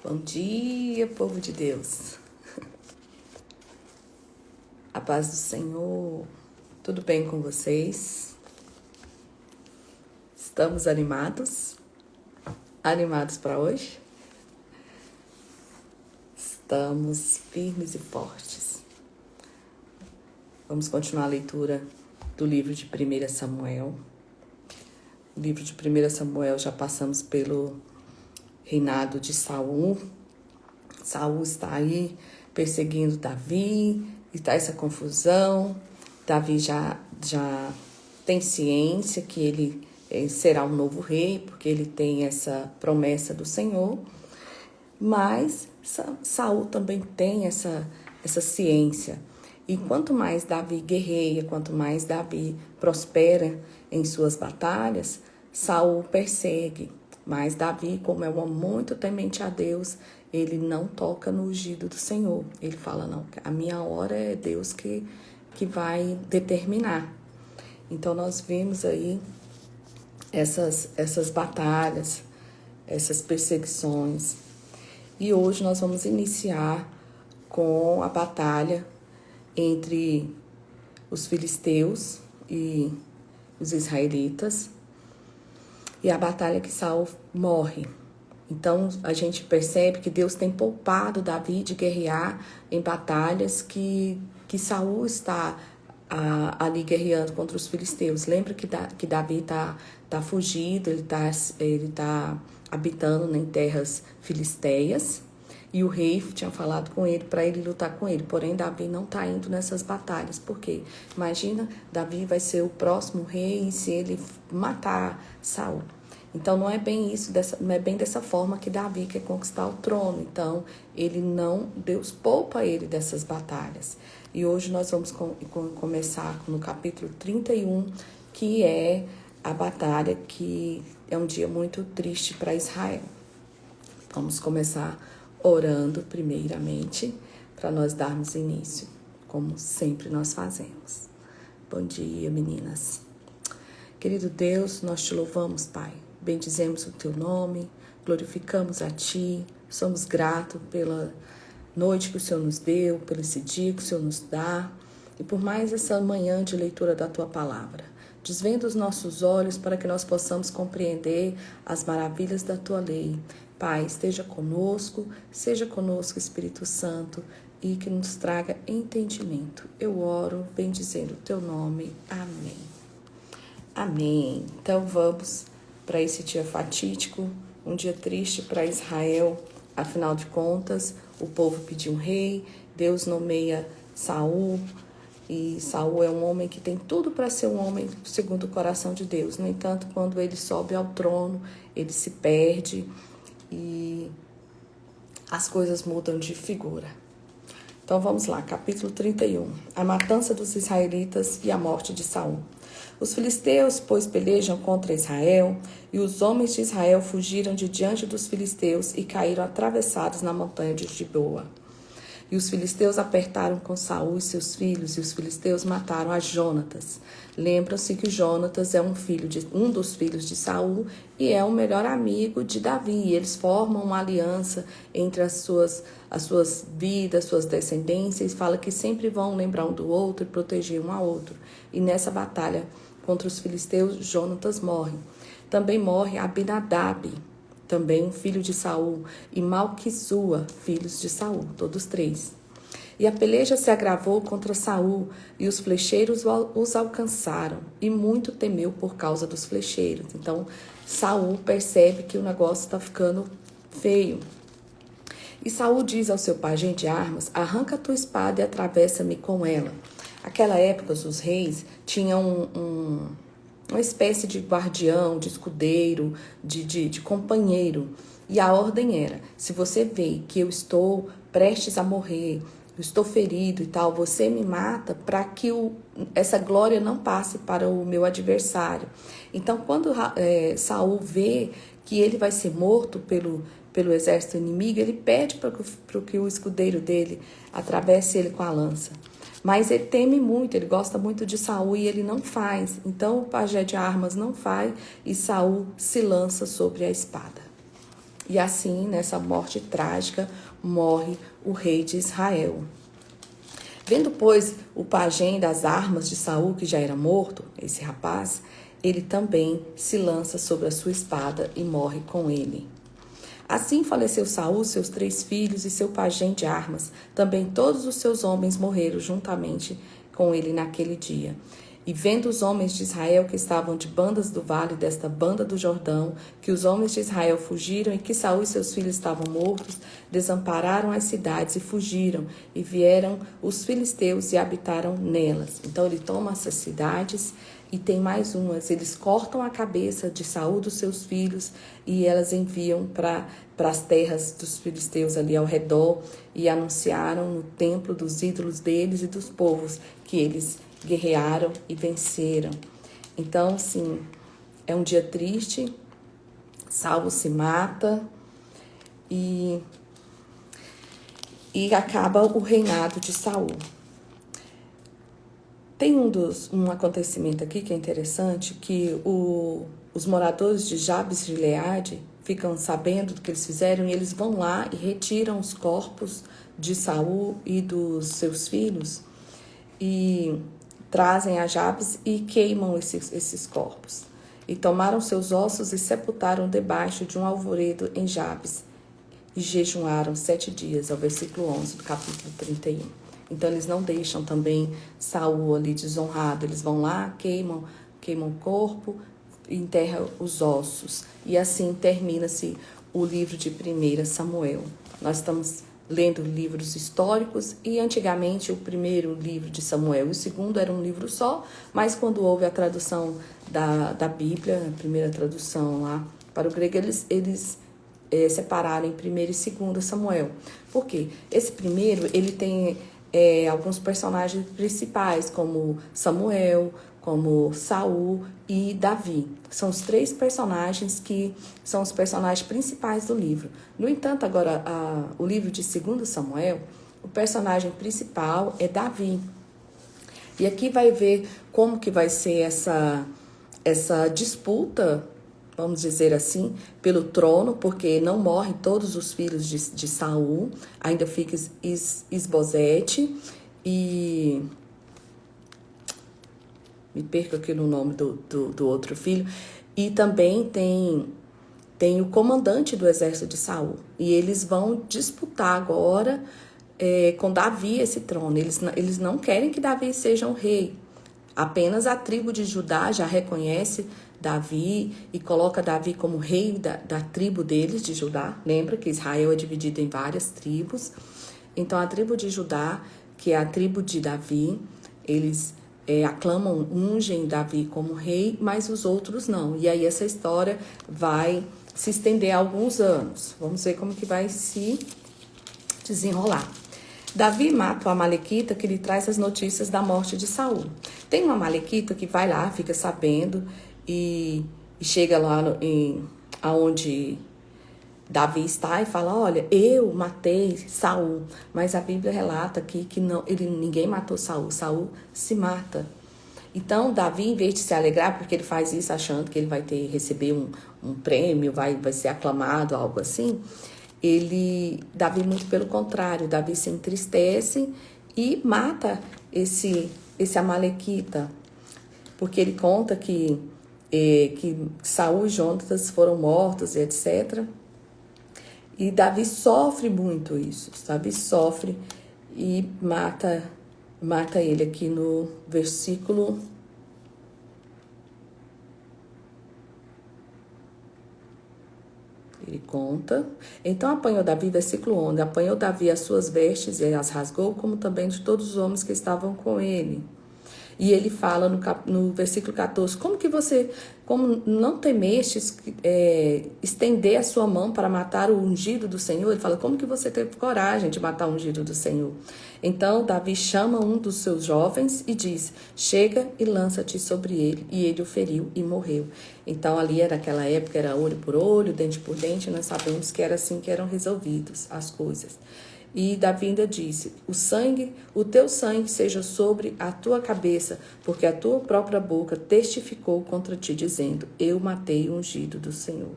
Bom dia, povo de Deus. A paz do Senhor. Tudo bem com vocês? Estamos animados? Animados para hoje? Estamos firmes e fortes. Vamos continuar a leitura do livro de 1 Samuel. O livro de 1 Samuel já passamos pelo reinado de Saul. Saul está aí perseguindo Davi, está essa confusão. Davi já tem ciência que ele será um novo rei, porque ele tem essa promessa do Senhor. Mas Saul também tem essa ciência. E quanto mais Davi guerreia, quanto mais Davi prospera em suas batalhas, Saul persegue. Mas Davi, como é um homem muito temente a Deus, ele não toca no ungido do Senhor. Ele fala, não, a minha hora é Deus que vai determinar. Então nós vimos aí essas batalhas, essas perseguições. E hoje nós vamos iniciar com a batalha entre os filisteus e os israelitas. E a batalha que Saul morre. Então, a gente percebe que Deus tem poupado Davi de guerrear em batalhas que Saul está ali guerreando contra os filisteus. Lembra que Davi tá fugido, ele tá habitando em terras filisteias. E o rei tinha falado com ele para ele lutar com ele. Porém, Davi não está indo nessas batalhas. Por quê? Imagina, Davi vai ser o próximo rei se ele matar Saul. Então, não é bem isso, não é bem dessa forma que Davi quer conquistar o trono. Então, Deus poupa ele dessas batalhas. E hoje nós vamos começar no capítulo 31, que é a batalha que é um dia muito triste para Israel. Vamos começar orando primeiramente, para nós darmos início, como sempre nós fazemos. Bom dia, meninas. Querido Deus, nós te louvamos, Pai. Bendizemos o teu nome, glorificamos a ti, somos gratos pela noite que o Senhor nos deu, pelo esse dia que o Senhor nos dá, e por mais essa manhã de leitura da tua palavra. Desvenda os nossos olhos para que nós possamos compreender as maravilhas da tua lei. Pai, esteja conosco, seja conosco, Espírito Santo, e que nos traga entendimento. Eu oro bendizendo o teu nome. Amém. Amém. Então vamos para esse dia fatídico, um dia triste para Israel. Afinal de contas, o povo pediu um rei, Deus nomeia Saul, e Saul é um homem que tem tudo para ser um homem segundo o coração de Deus. No entanto, quando ele sobe ao trono, ele se perde e as coisas mudam de figura. Então vamos lá, capítulo 31. A matança dos israelitas e a morte de Saul. Os filisteus, pois, pelejam contra Israel, e os homens de Israel fugiram de diante dos filisteus e caíram atravessados na montanha de Gibeá. E os filisteus apertaram com Saul e seus filhos, e os filisteus mataram a Jonatas. Lembram-se que Jonatas é um dos filhos de Saul e é o melhor amigo de Davi. E eles formam uma aliança entre as suas vidas, suas descendências, e fala que sempre vão lembrar um do outro e proteger um ao outro. E nessa batalha contra os filisteus, Jonatas morre. Também morre Abinadab, também um filho de Saul, e Malquissua, filhos de Saul, todos três. E a peleja se agravou contra Saul, e os flecheiros os alcançaram, e muito temeu por causa dos flecheiros. Então, Saul percebe que o negócio está ficando feio. E Saul diz ao seu pajem de armas, arranca a tua espada e atravessa-me com ela. Naquela época, os reis tinham uma espécie de guardião, de escudeiro, de companheiro. E a ordem era, se você vê que eu estou prestes a morrer, eu estou ferido e tal, você me mata para que essa glória não passe para o meu adversário. Então, quando Saul vê que ele vai ser morto pelo exército inimigo, ele pede para que o escudeiro dele atravesse ele com a lança. Mas ele teme muito, ele gosta muito de Saul e ele não faz. Então o pajé de armas não faz e Saul se lança sobre a espada. E assim, nessa morte trágica, morre o rei de Israel. Vendo, pois, o pajem das armas de Saul, que já era morto, esse rapaz, ele também se lança sobre a sua espada e morre com ele. Assim faleceu Saul, seus 3 filhos e seu pajem de armas. Também todos os seus homens morreram juntamente com ele naquele dia. E vendo os homens de Israel que estavam de bandas do vale desta banda do Jordão, que os homens de Israel fugiram e que Saul e seus filhos estavam mortos, desampararam as cidades e fugiram, e vieram os filisteus e habitaram nelas. Então ele toma essas cidades e tem mais umas. Eles cortam a cabeça de Saul dos seus filhos e elas enviam para as terras dos filisteus ali ao redor e anunciaram no templo dos ídolos deles e dos povos que eles guerrearam e venceram. Então, sim, é um dia triste. Saul se mata e acaba o reinado de Saul. Tem um acontecimento aqui que é interessante, que os moradores de Jabes de Gileade ficam sabendo do que eles fizeram e eles vão lá e retiram os corpos de Saul e dos seus filhos e trazem a Jabes e queimam esses corpos. E tomaram seus ossos e sepultaram debaixo de um alvoredo em Jabes. E jejuaram 7 dias, é o versículo 11 do capítulo 31. Então eles não deixam também Saul ali desonrado. Eles vão lá, queimam o corpo, enterram os ossos. E assim termina-se o livro de 1 Samuel. Nós estamos lendo livros históricos e antigamente o primeiro livro de Samuel e o segundo era um livro só, mas quando houve a tradução da Bíblia, a primeira tradução lá para o grego, eles separaram em 1 e 2 Samuel. Por quê? Esse primeiro, ele tem alguns personagens principais, como Samuel, como Saul e Davi. São os 3 personagens que são os personagens principais do livro. No entanto, agora, o livro de 2 Samuel, o personagem principal é Davi. E aqui vai ver como que vai ser essa disputa, vamos dizer assim, pelo trono, porque não morrem todos os filhos de Saul, ainda fica Isbosete e... me perco aqui no nome do outro filho. E também tem o comandante do exército de Saul. E eles vão disputar agora com Davi esse trono. Eles não querem que Davi seja o rei. Apenas a tribo de Judá já reconhece Davi e coloca Davi como rei da tribo deles, de Judá. Lembra que Israel é dividido em várias tribos. Então a tribo de Judá, que é a tribo de Davi, eles aclamam, ungem Davi como rei, mas os outros não. E aí essa história vai se estender alguns anos. Vamos ver como que vai se desenrolar. Davi mata o amalequita que lhe traz as notícias da morte de Saul. Tem um amalequita que vai lá, fica sabendo e chega lá aonde Davi está e fala, olha, eu matei Saul, mas a Bíblia relata aqui que ninguém matou Saul, Saul se mata. Então, Davi, em vez de se alegrar, porque ele faz isso achando que ele vai receber um prêmio, vai ser aclamado, algo assim, Davi, muito pelo contrário, Davi se entristece e mata esse amalequita, porque ele conta que Saul e Jonatas foram mortos, etc., e Davi sofre muito isso. Davi sofre e mata ele aqui no versículo... Ele conta. Então apanhou Davi, versículo 11. Apanhou Davi as suas vestes e as rasgou, como também de todos os homens que estavam com ele. E ele fala no versículo 14, como não temestes estender a sua mão para matar o ungido do Senhor? Ele fala, como que você teve coragem de matar o ungido do Senhor? Então Davi chama um dos seus jovens e diz, chega e lança-te sobre ele. E ele o feriu e morreu. Então ali naquela época era olho por olho, dente por dente, nós sabemos que era assim que eram resolvidas as coisas. E Davi ainda disse, o teu sangue seja sobre a tua cabeça, porque a tua própria boca testificou contra ti, dizendo, eu matei o ungido do Senhor.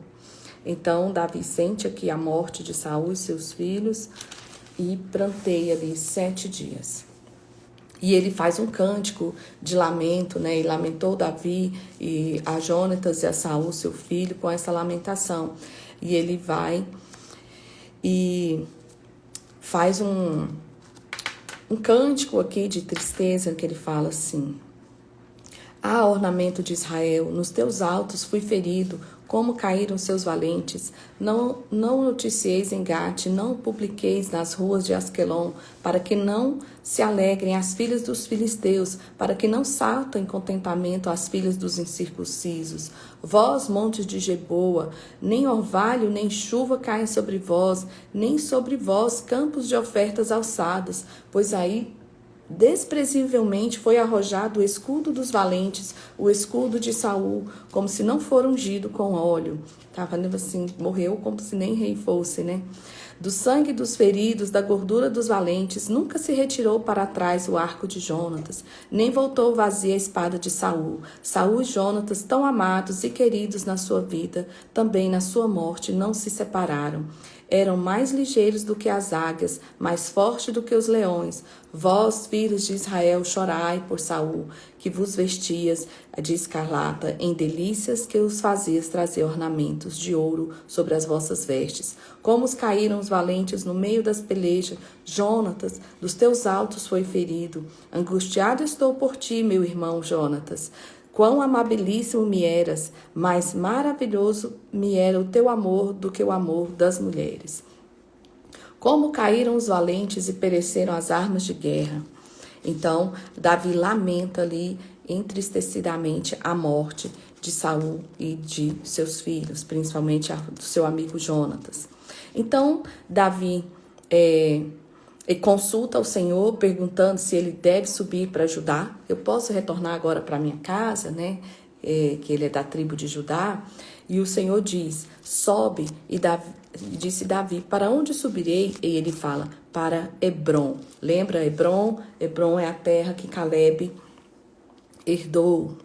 Então, Davi sente aqui a morte de Saul e seus filhos e pranteia ali 7 dias. E ele faz um cântico de lamento, né? E lamentou Davi e a Jonatas e a Saul, seu filho, com essa lamentação. E ele vai e faz um cântico aqui de tristeza, que ele fala assim: Ah, ornamento de Israel, nos teus altos fui ferido, como caíram seus valentes. Não noticieis em Gate, não publiqueis nas ruas de Asquelon, para que não se alegrem as filhas dos filisteus, para que não saltem em contentamento as filhas dos incircuncisos. Vós, montes de Geboa, nem orvalho nem chuva caem sobre vós, nem sobre vós campos de ofertas alçadas, pois aí desprezivelmente foi arrojado o escudo dos valentes, o escudo de Saul, como se não for ungido com óleo. Tá falando assim, morreu como se nem rei fosse, né? Do sangue dos feridos, da gordura dos valentes, nunca se retirou para trás o arco de Jonatas, nem voltou vazia a espada de Saul. Saul e Jonatas, tão amados e queridos na sua vida, também na sua morte não se separaram. Eram mais ligeiros do que as águias, mais fortes do que os leões. Vós, filhos de Israel, chorai por Saul, que vos vestias de escarlata, em delícias que os fazias trazer ornamentos de ouro sobre as vossas vestes. Como os caíram os valentes no meio das pelejas, Jonatas, dos teus altos foi ferido. Angustiado estou por ti, meu irmão Jonatas. Quão amabilíssimo me eras, mais maravilhoso me era o teu amor do que o amor das mulheres. Como caíram os valentes e pereceram as armas de guerra. Então, Davi lamenta ali entristecidamente a morte de Saul e de seus filhos, principalmente do seu amigo Jonatas. Então, Davi e consulta o Senhor, perguntando se ele deve subir para Judá. Eu posso retornar agora para minha casa, né? Que ele é da tribo de Judá. E o Senhor diz: sobe. E disse Davi: para onde subirei? E ele fala: para Hebrom. Lembra Hebrom? Hebrom é a terra que Caleb herdou.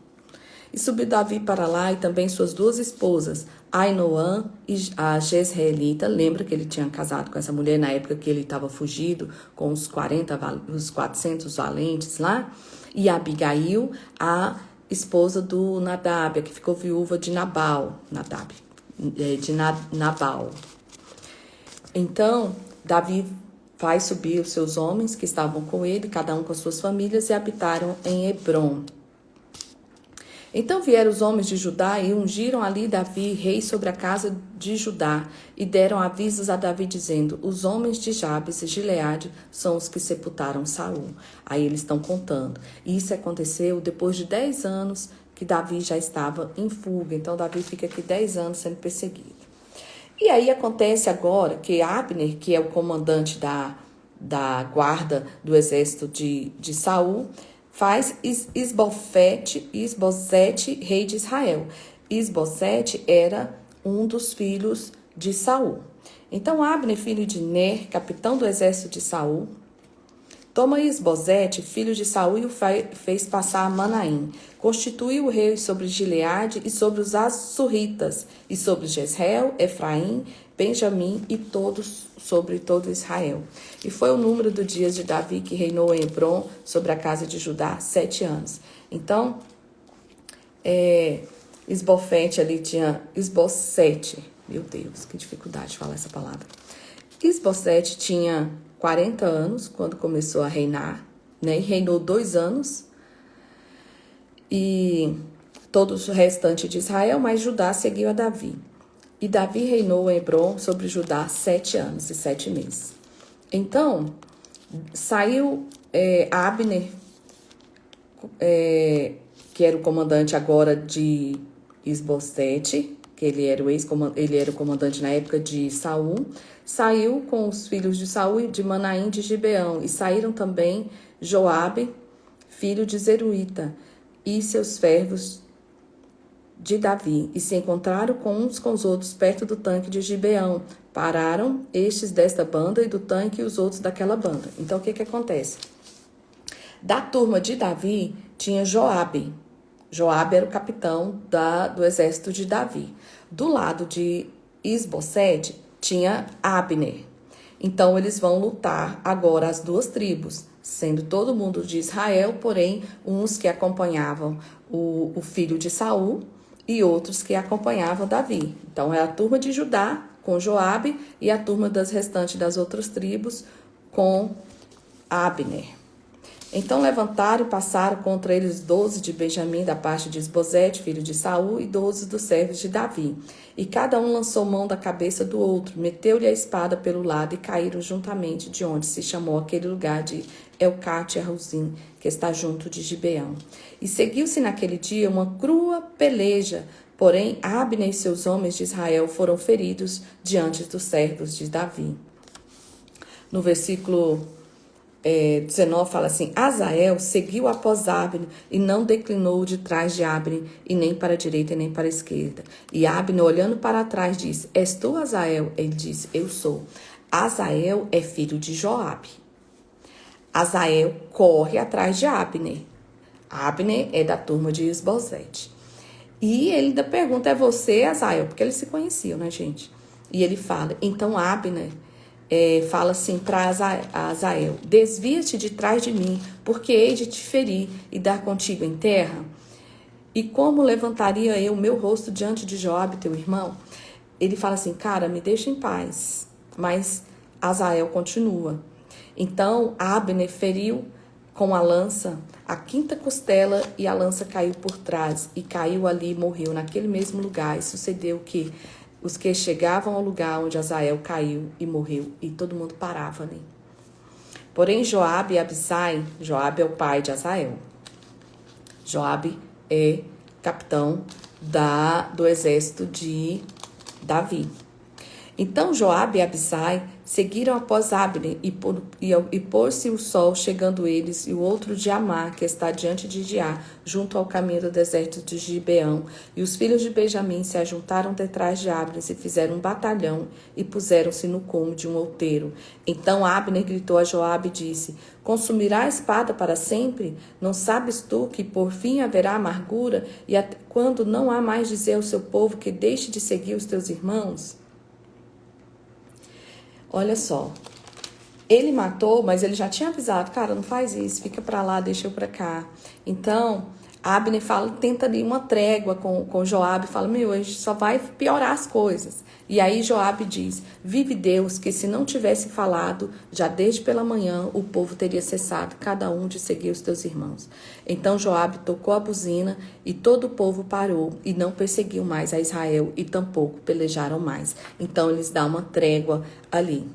E subiu Davi para lá, e também suas 2 esposas, Ainoã e a Jezreelita. Lembra que ele tinha casado com essa mulher na época que ele estava fugido com os 400 valentes lá. E Abigail, a esposa do Nadab, que ficou viúva de Nabal. Nabal. Então, Davi faz subir os seus homens que estavam com ele, cada um com as suas famílias, e habitaram em Hebrom. Então vieram os homens de Judá e ungiram ali Davi, rei sobre a casa de Judá, e deram avisos a Davi, dizendo: os homens de Jabes e Gileade são os que sepultaram Saul. Aí eles estão contando. E isso aconteceu depois de 10 anos que Davi já estava em fuga. Então Davi fica aqui 10 anos sendo perseguido. E aí acontece agora que Abner, que é o comandante da guarda do exército de Saul, faz Isbosete, rei de Israel. Isbosete era um dos filhos de Saul. Então Abner, filho de Ner, capitão do exército de Saul, toma Isbosete, filho de Saul, e o fez passar a Manaim. Constituiu o rei sobre Gileade e sobre os Assurritas, e sobre Jezreel, Efraim, Benjamim e sobre todo Israel. E foi o número dos dias de Davi, que reinou em Hebrom, sobre a casa de Judá, 7 anos. Então, Isbosete ali tinha Isbosete. Meu Deus, que dificuldade de falar essa palavra. Isbosete tinha 40 anos quando começou a reinar, né? E reinou 2 anos. E todo o restante de Israel, mas Judá seguiu a Davi. E Davi reinou em Hebrom sobre Judá 7 anos e 7 meses. Então, saiu Abner, que era o comandante agora de Isbosete, que ele era o comandante na época de Saul, saiu com os filhos de Saul e de Manaim de Gibeão, e saíram também Joabe, filho de Zeruíta, e seus servos de Davi, e se encontraram com uns com os outros perto do tanque de Gibeão. Pararam estes desta banda e do tanque e os outros daquela banda. Então, o que acontece? Da turma de Davi, tinha Joabe. Joabe era o capitão do exército de Davi. Do lado de Isbosete tinha Abner. Então, eles vão lutar agora as duas tribos, sendo todo mundo de Israel, porém, uns que acompanhavam o filho de Saul e outros que acompanhavam Davi. Então, é a turma de Judá com Joabe e a turma das restantes das outras tribos com Abner. Então levantaram e passaram contra eles 12 de Benjamim, da parte de Isbosete, filho de Saul, e 12 dos servos de Davi. E cada um lançou mão da cabeça do outro, meteu-lhe a espada pelo lado e caíram juntamente, de onde se chamou aquele lugar de Elcate Arruzim, que está junto de Gibeão. E seguiu-se naquele dia uma crua peleja, porém Abner e seus homens de Israel foram feridos diante dos servos de Davi. No versículo 19 fala assim: Azael seguiu após Abner e não declinou de trás de Abner, e nem para a direita e nem para a esquerda. E Abner, olhando para trás, disse: És tu, Azael? Ele disse: Eu sou. Azael é filho de Joabe. Azael corre atrás de Abner. Abner é da turma de Isbosete. E ele ainda pergunta: é você, Azael? Porque eles se conheciam, né, gente? E ele fala: então Abner fala assim para Azael: desvia-te de trás de mim, porque hei de te ferir e dar contigo em terra. E como levantaria eu o meu rosto diante de Joabe, teu irmão? Ele fala assim: cara, me deixa em paz. Mas Azael continua. Então Abner feriu com a lança a quinta costela, e a lança caiu por trás, e caiu ali e morreu naquele mesmo lugar. E sucedeu que os que chegavam ao lugar onde Azael caiu e morreu, e todo mundo parava ali. Porém, Joabe e Abisai, Joabe é o pai de Azael. Joabe é capitão do exército de Davi. Então Joabe e Abisai seguiram após Abner, e pôs-se o sol, chegando eles, e o outro de Amá, que está diante de Giá, junto ao caminho do deserto de Gibeão. E os filhos de Benjamim se ajuntaram detrás de Abner, e fizeram um batalhão, e puseram-se no cume de um outeiro. Então Abner gritou a Joabe e disse: consumirá a espada para sempre? Não sabes tu que por fim haverá amargura, e até quando não há mais dizer ao seu povo que deixe de seguir os teus irmãos? Olha só, ele matou, mas ele já tinha avisado: cara, não faz isso, fica pra lá, deixa eu pra cá. Então, Abner tenta ali uma trégua com Joabe, fala: meu, a gente só vai piorar as coisas. E aí Joabe diz: vive Deus, que se não tivesse falado, já desde pela manhã, o povo teria cessado, cada um de seguir os teus irmãos. Então Joabe tocou a buzina, e todo o povo parou, e não perseguiu mais a Israel, e tampouco pelejaram mais. Então eles dão uma trégua ali.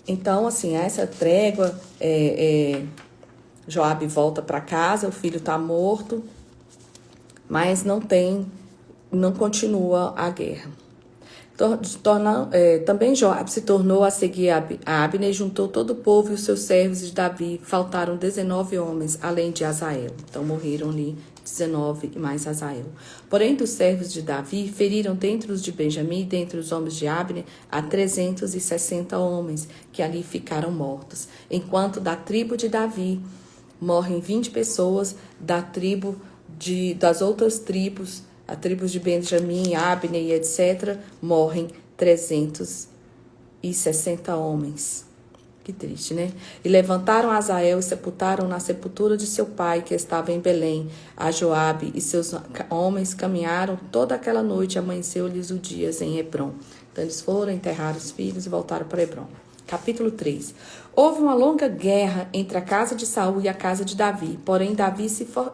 Então, assim, essa trégua, Joabe volta para casa, o filho está morto, mas não continua a guerra. Também Joabe se tornou a seguir a Abner, e juntou todo o povo e os seus servos de Davi. Faltaram 19 homens, além de Azael. Então morreram ali 19 e mais Azael. Porém, dos servos de Davi, feriram dentre os de Benjamim e dentre os homens de Abner a 360 homens, que ali ficaram mortos. Enquanto da tribo de Davi morrem 20 pessoas, das outras tribos, a tribos de Benjamim, Abner e etc., morrem 360 homens. Que triste, né? E levantaram Azael e sepultaram na sepultura de seu pai, que estava em Belém. A Joabe e seus homens caminharam toda aquela noite, amanheceu-lhes o dia em Hebrom. Então eles foram enterrar os filhos e voltaram para Hebrom. Capítulo 3. Houve uma longa guerra entre a casa de Saul e a casa de Davi, porém Davi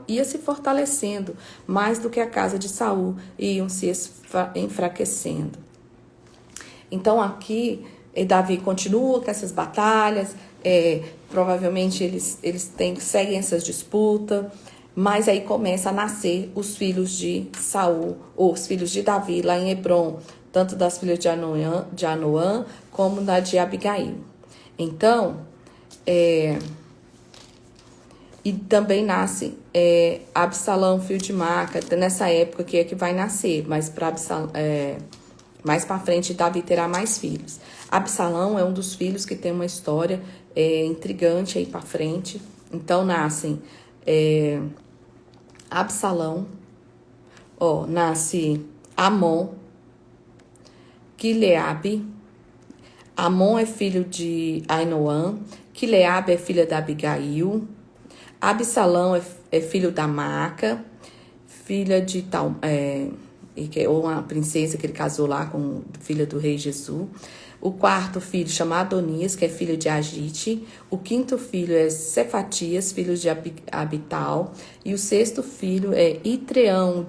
ia se fortalecendo mais do que a casa de Saul, e iam se enfraquecendo. Então aqui Davi continua com essas batalhas, provavelmente eles seguem essas disputas, mas aí começa a nascer os filhos de Saul, ou os filhos de Davi lá em Hebrom, tanto das filhas de Anoã como da de Abigail. Então, e também nasce Absalão, filho de Maca, nessa época que vai nascer, mas mais para frente Davi terá mais filhos. Absalão é um dos filhos que tem uma história intrigante aí para frente. Então nascem Absalão, nasce Amon, Quileabe. Amon é filho de Ainoã, Quileabe é filha da Abigail, Absalão é filho da Maaca, filha de ou uma princesa que ele casou lá com filha do rei Jesus. O quarto filho chama Adonias, que é filho de Agite. O quinto filho é Cefatias, filho de Abital. E o sexto filho é Itreão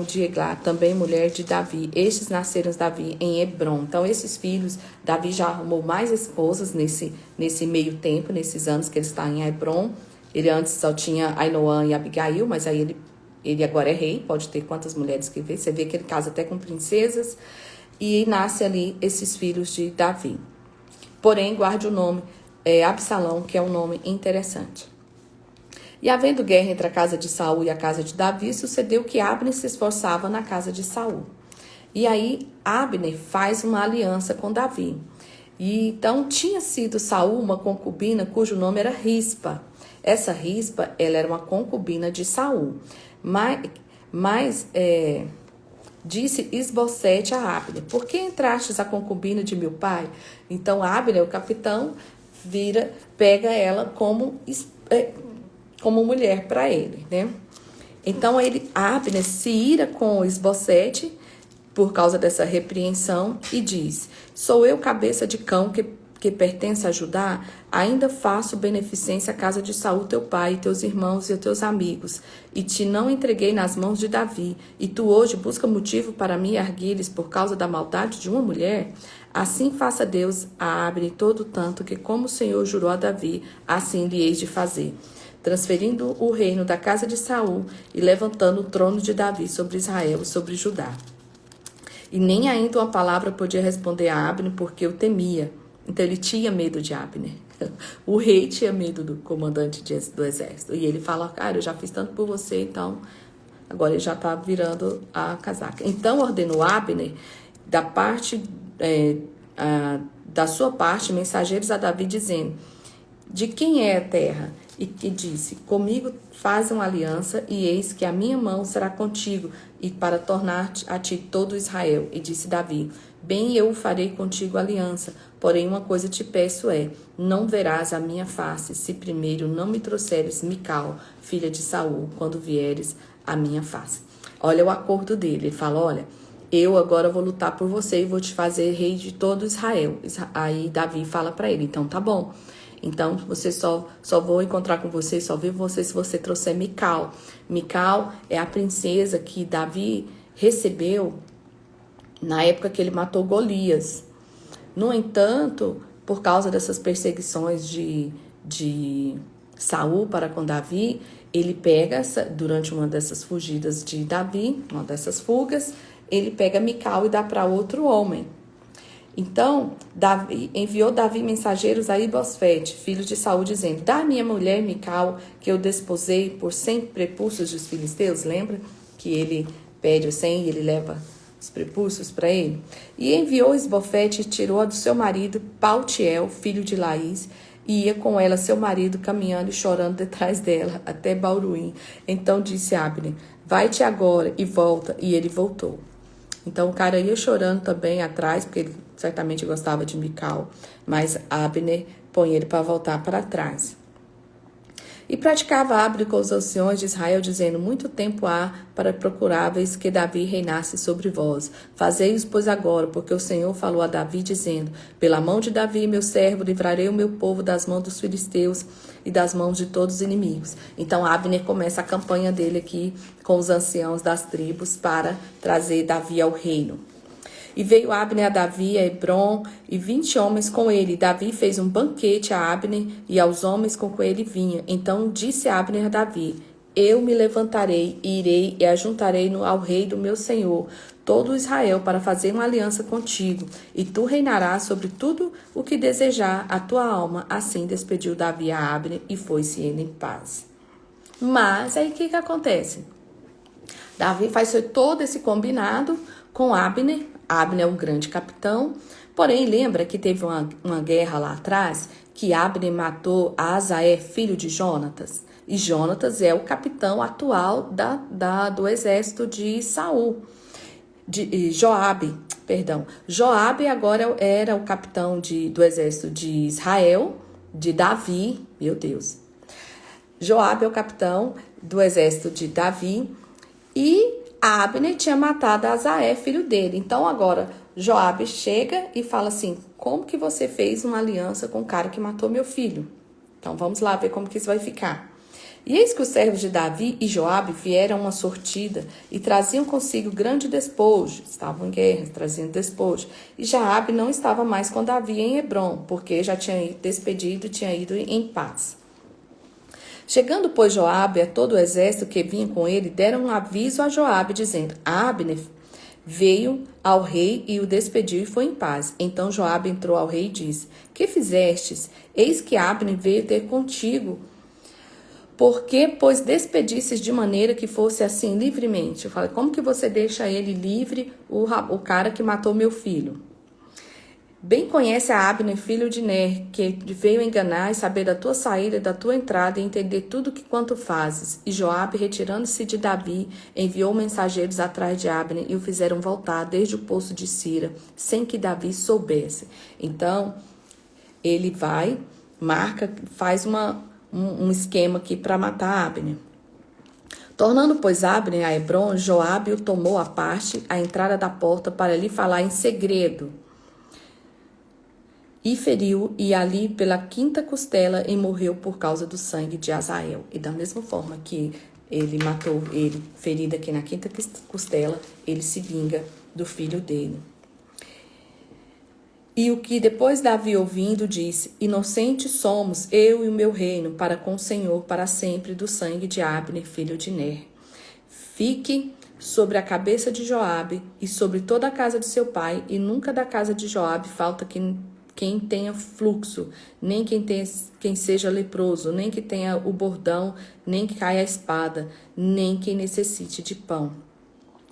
de Eglá, também mulher de Davi. Estes nasceram Davi em Hebron. Então, esses filhos, Davi já arrumou mais esposas nesse meio tempo, nesses anos que ele está em Hebron. Ele antes só tinha Ainoã e Abigail, mas aí ele agora é rei, pode ter quantas mulheres que vê. Você vê que ele casa até com princesas. E nasce ali esses filhos de Davi. Porém, guarde o nome Absalão, que é um nome interessante. E havendo guerra entre a casa de Saul e a casa de Davi, sucedeu que Abner se esforçava na casa de Saul. E aí Abner faz uma aliança com Davi. E então tinha sido Saul uma concubina cujo nome era Rispa. Essa Rispa, ela era uma concubina de Saul. Mas disse Isbosete a Abner: por que entrastes a concubina de meu pai? Então Abner, o capitão, pega ela como mulher para ele, né? Então Abner se ira com Isbosete por causa dessa repreensão e diz: sou eu cabeça de cão que pertence a Judá? Ainda faço beneficência à casa de Saul teu pai, teus irmãos e teus amigos, e te não entreguei nas mãos de Davi, e tu hoje busca motivo para me arguires por causa da maldade de uma mulher? Assim faça Deus a Abner todo tanto que, como o Senhor jurou a Davi, assim lhe hei de fazer, transferindo o reino da casa de Saul e levantando o trono de Davi sobre Israel e sobre Judá. E nem ainda uma palavra podia responder a Abner, porque o temia. Então ele tinha medo de Abner. O rei tinha medo do comandante do exército. E ele fala: cara, eu já fiz tanto por você, então agora ele já está virando a casaca. Então ordenou Abner, da sua parte, mensageiros a Davi, dizendo: de quem é a terra? E que disse: comigo faz uma aliança, e eis que a minha mão será contigo, e para tornar a ti todo Israel. E disse Davi: bem, eu farei contigo aliança, porém uma coisa te peço não verás a minha face, se primeiro não me trouxeres Mical, filha de Saul, quando vieres a minha face. Olha o acordo dele, ele fala: olha, eu agora vou lutar por você e vou te fazer rei de todo Israel. Aí Davi fala para ele: então tá bom. Então, você só vou encontrar com você, só ver você se você trouxer Mical. Mical é a princesa que Davi recebeu na época que ele matou Golias. No entanto, por causa dessas perseguições de Saul para com Davi, ele pega, durante uma dessas fugidas de Davi, uma dessas fugas, ele pega Mical e dá para outro homem. Então, enviou Davi mensageiros a Ibosfete, filho de Saul, dizendo: dá a minha mulher Mical, que eu desposei por 100 prepúcios dos filisteus. Lembra que ele pede os 100 e ele leva os prepúcios para ele? E enviou Isbofete e tirou-a do seu marido Paltiel, filho de Laís, e ia com ela seu marido caminhando e chorando detrás dela, até Bauruim. Então disse Abner: vai-te agora e volta. E ele voltou. Então o cara ia chorando também atrás, porque ele certamente gostava de Mical, mas Abner põe ele para voltar para trás. E praticava Abner com os anciões de Israel, dizendo: muito tempo há para procuráveis que Davi reinasse sobre vós. Fazei-os, pois, agora, porque o Senhor falou a Davi, dizendo: pela mão de Davi, meu servo, livrarei o meu povo das mãos dos filisteus e das mãos de todos os inimigos. Então Abner começa a campanha dele aqui com os anciãos das tribos para trazer Davi ao reino. E veio Abner a Davi a Hebron, e 20 homens com ele. Davi fez um banquete a Abner e aos homens com que ele vinha. Então disse Abner a Davi: eu me levantarei e irei e ajuntarei ao rei do meu senhor todo Israel para fazer uma aliança contigo, e tu reinarás sobre tudo o que desejar a tua alma. Assim despediu Davi a Abner e foi-se ele em paz. Mas aí o que acontece? Davi faz todo esse combinado com Abner. Abner é um grande capitão, porém lembra que teve uma guerra lá atrás que Abner matou Asael, filho de Jonatas. E Jonatas é o capitão atual do exército de Saul, de Joabe, perdão. Joabe agora era o capitão do exército de Israel, de Davi, meu Deus. Joabe é o capitão do exército de Davi e Abner tinha matado Asael, filho dele. Então agora Joabe chega e fala assim: como que você fez uma aliança com o cara que matou meu filho? Então vamos lá ver como que isso vai ficar. E eis que os servos de Davi e Joabe vieram a uma sortida e traziam consigo grande despojo. Estavam em guerra, trazendo despojo. E Joabe não estava mais com Davi em Hebrom, porque já tinha ido despedido e tinha ido em paz. Chegando, pois, Joabe a todo o exército que vinha com ele, deram um aviso a Joabe, dizendo: Abner veio ao rei e o despediu e foi em paz. Então Joabe entrou ao rei e disse: que fizestes? Eis que Abner veio ter contigo. Por que, pois, despedisses de maneira que fosse assim livremente? Eu falei: como que você deixa ele livre, o cara que matou meu filho? Bem conhece a Abner, filho de Ner, que veio enganar e saber da tua saída e da tua entrada e entender tudo que quanto fazes. E Joabe, retirando-se de Davi, enviou mensageiros atrás de Abner e o fizeram voltar desde o poço de Sira, sem que Davi soubesse. Então, ele vai, marca, faz um esquema aqui para matar Abner. Tornando, pois, Abner a Hebrom, Joabe o tomou à parte, à entrada da porta, para lhe falar em segredo. E feriu, e ali pela quinta costela, e morreu por causa do sangue de Asael. E da mesma forma que ele matou ele, ferido aqui na quinta costela, ele se vinga do filho dele. E o que depois Davi ouvindo, disse: inocentes somos, eu e o meu reino, para com o Senhor, para sempre, do sangue de Abner, filho de Ner. Fique sobre a cabeça de Joabe e sobre toda a casa de seu pai, e nunca da casa de Joabe falta quem tenha fluxo, nem quem seja leproso, nem que tenha o bordão, nem que caia a espada, nem quem necessite de pão.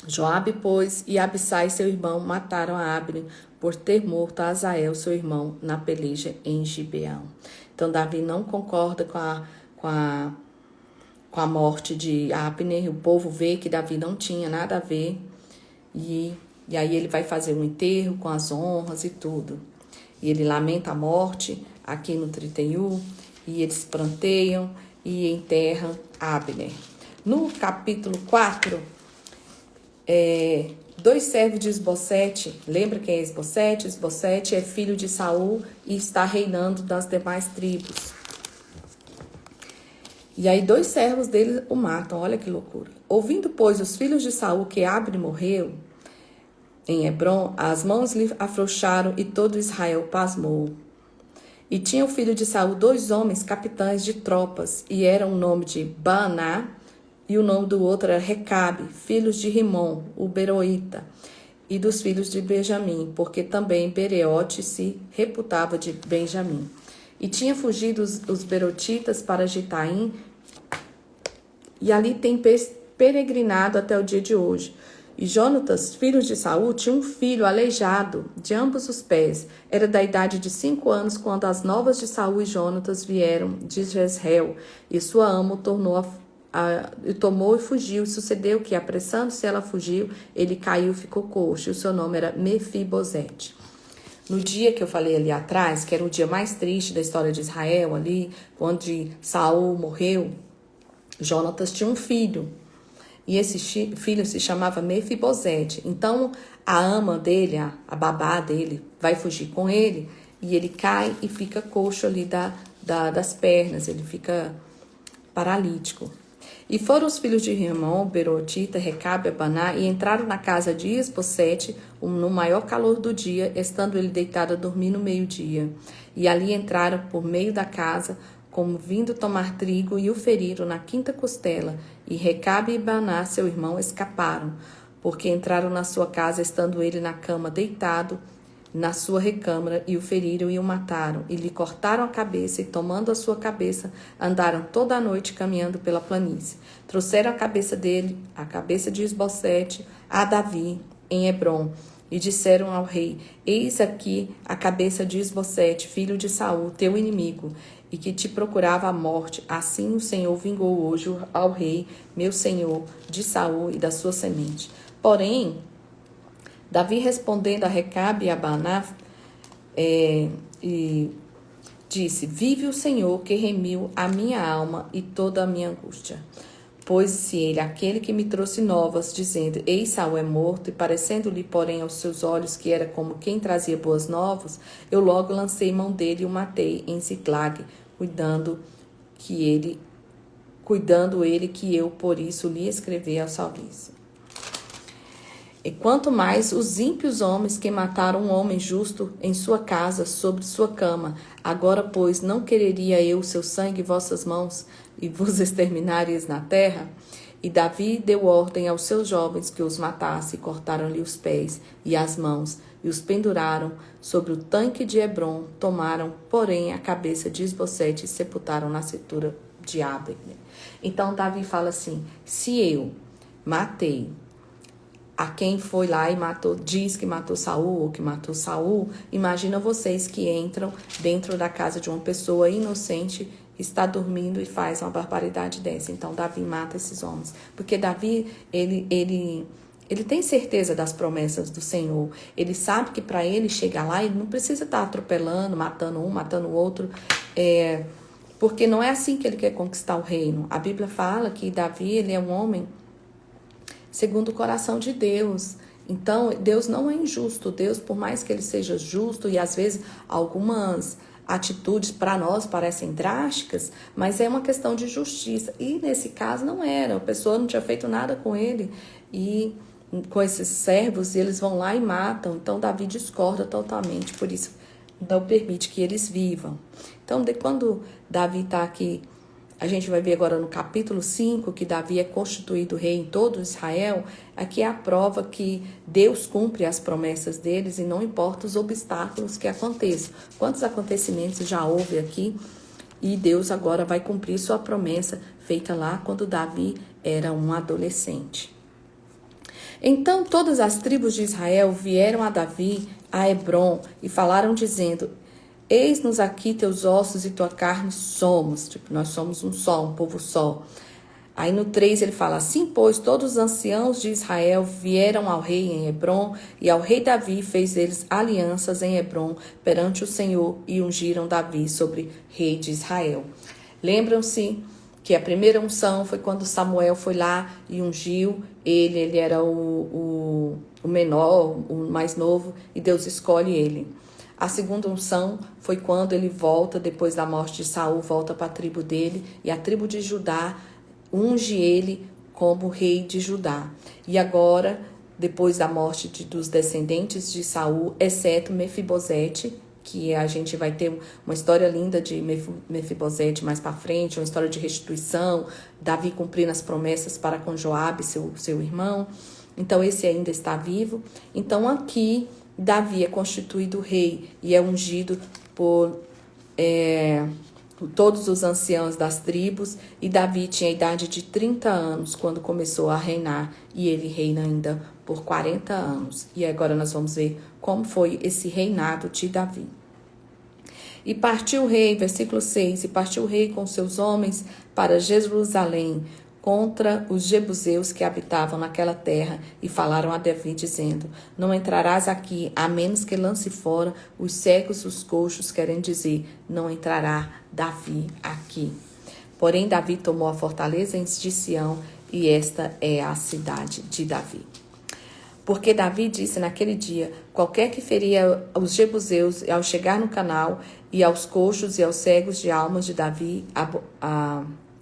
Joabe, pois, e Abissai, seu irmão, mataram a Abner por ter morto a Asael, seu irmão, na peleja em Gibeão. Então, Davi não concorda com a morte de Abner. O povo vê que Davi não tinha nada a ver. E aí ele vai fazer um enterro com as honras e tudo. E ele lamenta a morte aqui no 31, e eles planteiam e enterram Abner. No capítulo 4, dois servos de Esbocete, lembra quem é Esbocete? Esbocete é filho de Saul e está reinando das demais tribos. E aí 2 servos dele o matam, olha que loucura. Ouvindo, pois, os filhos de Saul que Abner morreu em Hebrom, as mãos lhe afrouxaram e todo Israel pasmou. E tinha o filho de Saul 2 homens capitães de tropas, e era o nome de Baaná, e o nome do outro era Recabe, filhos de Rimom, o Beroíta, e dos filhos de Benjamim, porque também Bereote se reputava de Benjamim. E tinha fugido os Berotitas para Gitaim, e ali tem peregrinado até o dia de hoje. E Jonatas, filho de Saul, tinha um filho aleijado de ambos os pés. Era da idade de 5 anos quando as novas de Saul e Jonatas vieram de Jezreel. E sua ama tomou e fugiu. E sucedeu que, apressando-se, ela fugiu. Ele caiu e ficou coxo. E o seu nome era Mefibosete. No dia que eu falei ali atrás, que era o dia mais triste da história de Israel, ali, onde Saul morreu, Jonatas tinha um filho. E esse filho se chamava Mefibosete. Então, a ama dele, a babá dele, vai fugir com ele. E ele cai e fica coxo ali das pernas. Ele fica paralítico. E foram os filhos de Rimom, Berotita, Recabe, Abaná, e entraram na casa de Esbocete no maior calor do dia, estando ele deitado a dormir no meio-dia. E ali entraram por meio da casa, como vindo tomar trigo, e o feriram na quinta costela. E Recabe e Baná, seu irmão, escaparam, porque entraram na sua casa, estando ele na cama deitado, na sua recâmara, e o feriram e o mataram, e lhe cortaram a cabeça, e tomando a sua cabeça, andaram toda a noite caminhando pela planície. Trouxeram a cabeça dele, a cabeça de Esbocete, a Davi, em Hebrom, e disseram ao rei: eis aqui a cabeça de Esbocete, filho de Saul, teu inimigo. e que te procurava a morte. Assim o Senhor vingou hoje ao rei, meu senhor, de Saul e da sua semente. Porém, Davi respondendo a Recabe e a Baná, e disse: vive o Senhor que remiu a minha alma e toda a minha angústia. Pôs-se ele aquele que me trouxe novas, dizendo: eis Saul é morto, e parecendo-lhe, porém, aos seus olhos que era como quem trazia boas novas, eu logo lancei mão dele e o matei em Ziclag, cuidando ele que eu por isso lhe escrevi ao salvício. E quanto mais os ímpios homens que mataram um homem justo em sua casa, sobre sua cama. Agora, pois, não quereria eu seu sangue em vossas mãos, e vos exterminareis na terra? E Davi deu ordem aos seus jovens que os matassem, e cortaram-lhe os pés e as mãos, e os penduraram sobre o tanque de Hebrom. Tomaram, porém, a cabeça de Isbosete e sepultaram na sepultura de Abner. Então, Davi fala assim: se eu matei a quem foi lá e matou, diz que matou Saul ou que matou Saul, imagina vocês que entram dentro da casa de uma pessoa inocente, está dormindo e faz uma barbaridade dessa. Então Davi mata esses homens, porque Davi, ele tem certeza das promessas do Senhor. Ele sabe que para ele chegar lá, ele não precisa estar atropelando, matando um, matando o outro, porque não é assim que ele quer conquistar o reino. A Bíblia fala que Davi, ele é um homem segundo o coração de Deus. Então, Deus não é injusto. Deus, por mais que ele seja justo, e às vezes algumas atitudes para nós parecem drásticas, mas é uma questão de justiça. E nesse caso não era. A pessoa não tinha feito nada com ele e com esses servos, e eles vão lá e matam. Então, Davi discorda totalmente, por isso não permite que eles vivam. Então, quando Davi está aqui, a gente vai ver agora no capítulo 5 que Davi é constituído rei em todo Israel. Aqui é a prova que Deus cumpre as promessas deles e não importa os obstáculos que aconteçam. Quantos acontecimentos já houve aqui? E Deus agora vai cumprir sua promessa feita lá quando Davi era um adolescente. Então todas as tribos de Israel vieram a Davi a Hebrom e falaram dizendo: eis-nos aqui teus ossos e tua carne somos. Tipo, nós somos um só, um povo só. Aí no 3 ele fala: assim, pois, todos os anciãos de Israel vieram ao rei em Hebrom, e ao rei Davi fez eles alianças em Hebrom perante o Senhor, e ungiram Davi sobre rei de Israel. Lembram-se que a primeira unção foi quando Samuel foi lá e ungiu ele. Ele era o menor, o mais novo, e Deus escolhe ele. A segunda unção foi quando ele volta, depois da morte de Saul, volta para a tribo dele, e a tribo de Judá unge ele como rei de Judá. E agora, depois da morte dos descendentes de Saul, exceto Mefibosete, que a gente vai ter uma história linda de Mefibosete mais para frente, uma história de restituição, Davi cumprindo as promessas para com Joabe, seu irmão. Então esse ainda está vivo. Então aqui Davi é constituído rei e é ungido por todos os anciãos das tribos. E Davi tinha a idade de 30 anos quando começou a reinar. E ele reina ainda por 40 anos. E agora nós vamos ver como foi esse reinado de Davi. E partiu o rei, versículo 6, e partiu o rei com seus homens para Jerusalém, contra os jebuseus que habitavam naquela terra, e falaram a Davi, dizendo: não entrarás aqui, a menos que lance fora os cegos, os coxos, querem dizer, não entrará Davi aqui. Porém, Davi tomou a fortaleza de Sião, e esta é a cidade de Davi. Porque Davi disse naquele dia: qualquer que feria os jebuseus ao chegar no canal, e aos coxos e aos cegos de almas de Davi,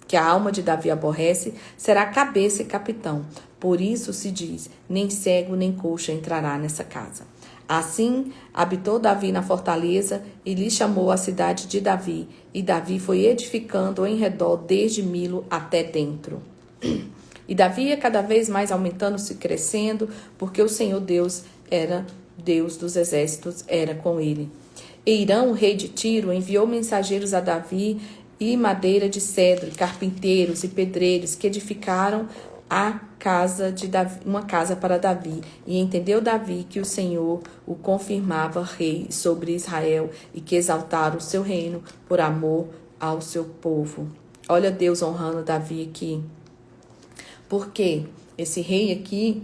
que a alma de Davi aborrece, será cabeça e capitão. Por isso se diz: nem cego nem coxo entrará nessa casa. Assim habitou Davi na fortaleza, e lhe chamou a cidade de Davi. E Davi foi edificando em redor desde Milo até dentro. E Davi ia cada vez mais aumentando-se, crescendo, porque o Senhor Deus era Deus dos exércitos, era com ele. E Irão, o rei de Tiro, enviou mensageiros a Davi, e madeira de cedro, carpinteiros e pedreiros, que edificaram a casa de Davi, uma casa para Davi. E entendeu Davi que o Senhor o confirmava rei sobre Israel, e que exaltara o seu reino por amor ao seu povo. Olha Deus honrando Davi aqui. Porque esse rei aqui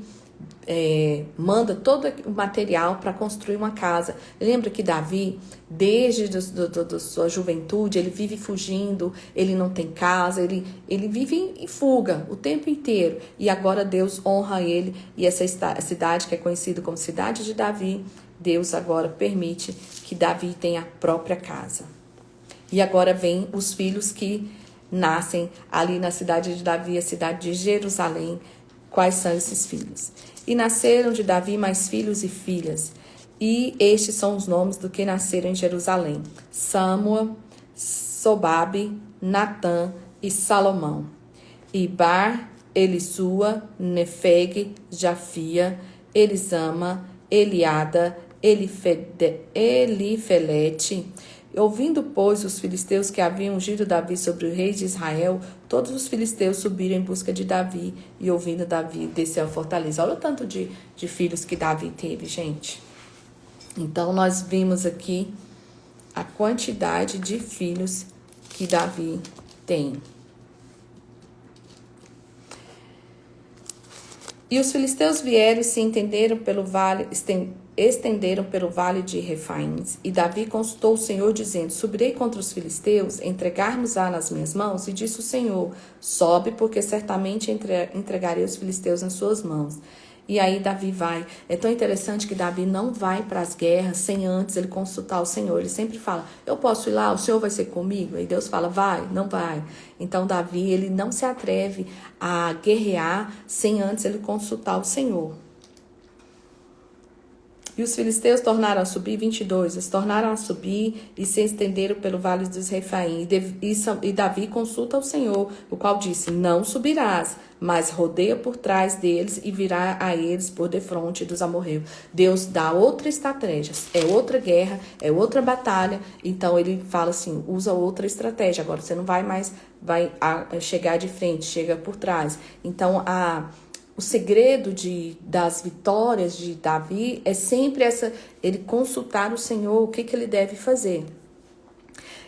manda todo o material para construir uma casa. Lembra que Davi, desde a sua juventude, ele vive fugindo, ele não tem casa, ele vive em fuga o tempo inteiro. E agora Deus honra ele, e essa cidade que é conhecida como Cidade de Davi, Deus agora permite que Davi tenha a própria casa. E agora vem os filhos que nascem ali na cidade de Davi, a cidade de Jerusalém. Quais são esses filhos? E nasceram de Davi mais filhos e filhas. E estes são os nomes do que nasceram em Jerusalém: Sâmua, Sobabe, Natã e Salomão. Ibar, Elisua, Nefeg, Jafia, Elisama, Eliada, Elifelete. Ouvindo, pois, os filisteus que haviam ungido Davi sobre o rei de Israel, todos os filisteus subiram em busca de Davi, e ouvindo Davi, desceu a fortaleza. Olha o tanto de filhos que Davi teve, gente. Então, nós vimos aqui a quantidade de filhos que Davi tem. E os filisteus vieram e se estenderam pelo vale de Refaíns. E Davi consultou o Senhor, dizendo: subirei contra os filisteus, entregarmos-á nas minhas mãos? E disse o Senhor: sobe, porque certamente entregarei os filisteus nas suas mãos. E aí Davi vai. É tão interessante que Davi não vai para as guerras sem antes ele consultar o Senhor. Ele sempre fala: eu posso ir lá? O Senhor vai ser comigo? Aí Deus fala: vai, não vai. Então Davi, ele não se atreve a guerrear sem antes ele consultar o Senhor. E os filisteus tornaram a subir, 22, eles tornaram a subir e se estenderam pelo vale dos Refaim. E Davi consulta o Senhor, o qual disse: não subirás, mas rodeia por trás deles e virá a eles por defronte dos amorreus. Deus dá outra estratégia, é outra guerra, é outra batalha. Então ele fala assim: usa outra estratégia. Agora você não vai mais chegar de frente, chega por trás. Então o segredo das vitórias de Davi é sempre ele consultar o Senhor, o que ele deve fazer.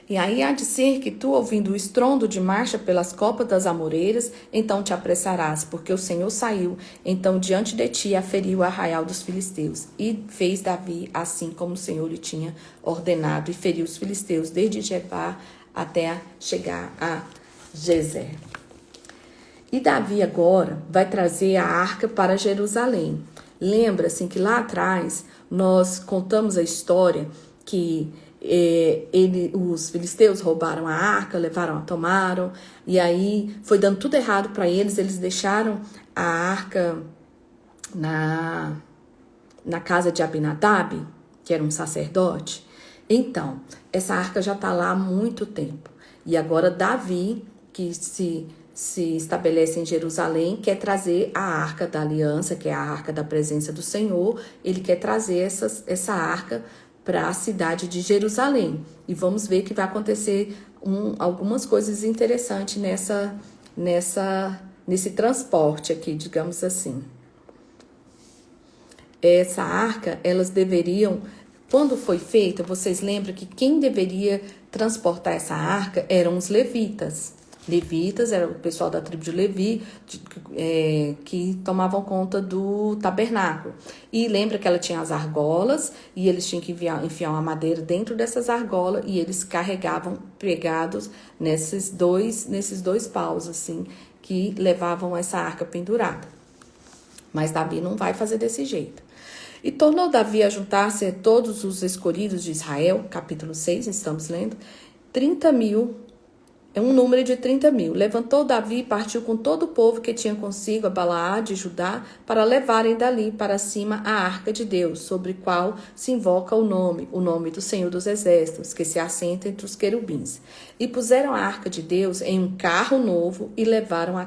E aí há de ser que tu, ouvindo o estrondo de marcha pelas copas das amoreiras, então te apressarás, porque o Senhor saiu, então diante de ti aferiu o arraial dos filisteus. E fez Davi assim como o Senhor lhe tinha ordenado, e feriu os filisteus desde Jebá até chegar a Gezer. E Davi agora vai trazer a arca para Jerusalém. Lembra-se que lá atrás nós contamos a história que os filisteus roubaram a arca, tomaram, e aí foi dando tudo errado para eles. Eles deixaram a arca na casa de Abinadab, que era um sacerdote. Então, essa arca já está lá há muito tempo. E agora Davi, que se estabelece em Jerusalém, quer trazer a arca da aliança, que é a arca da presença do Senhor. Ele quer trazer essa arca para a cidade de Jerusalém. E vamos ver que vai acontecer algumas coisas interessantes nesse transporte aqui, digamos assim. Essa arca, elas deveriam, quando foi feita, vocês lembram que quem deveria transportar essa arca eram os levitas. Levitas era o pessoal da tribo de Levi, que tomavam conta do tabernáculo. E lembra que ela tinha as argolas, e eles tinham que enfiar uma madeira dentro dessas argolas, e eles carregavam pregados nesses dois paus, assim, que levavam essa arca pendurada. Mas Davi não vai fazer desse jeito. E tornou Davi a juntar-se a todos os escolhidos de Israel, capítulo 6, estamos lendo, 30.000, é um número de 30.000. Levantou Davi e partiu com todo o povo que tinha consigo a Balaá de Judá, para levarem dali para cima a arca de Deus, sobre a qual se invoca o nome do Senhor dos Exércitos, que se assenta entre os querubins. E puseram a arca de Deus em um carro novo e levaram da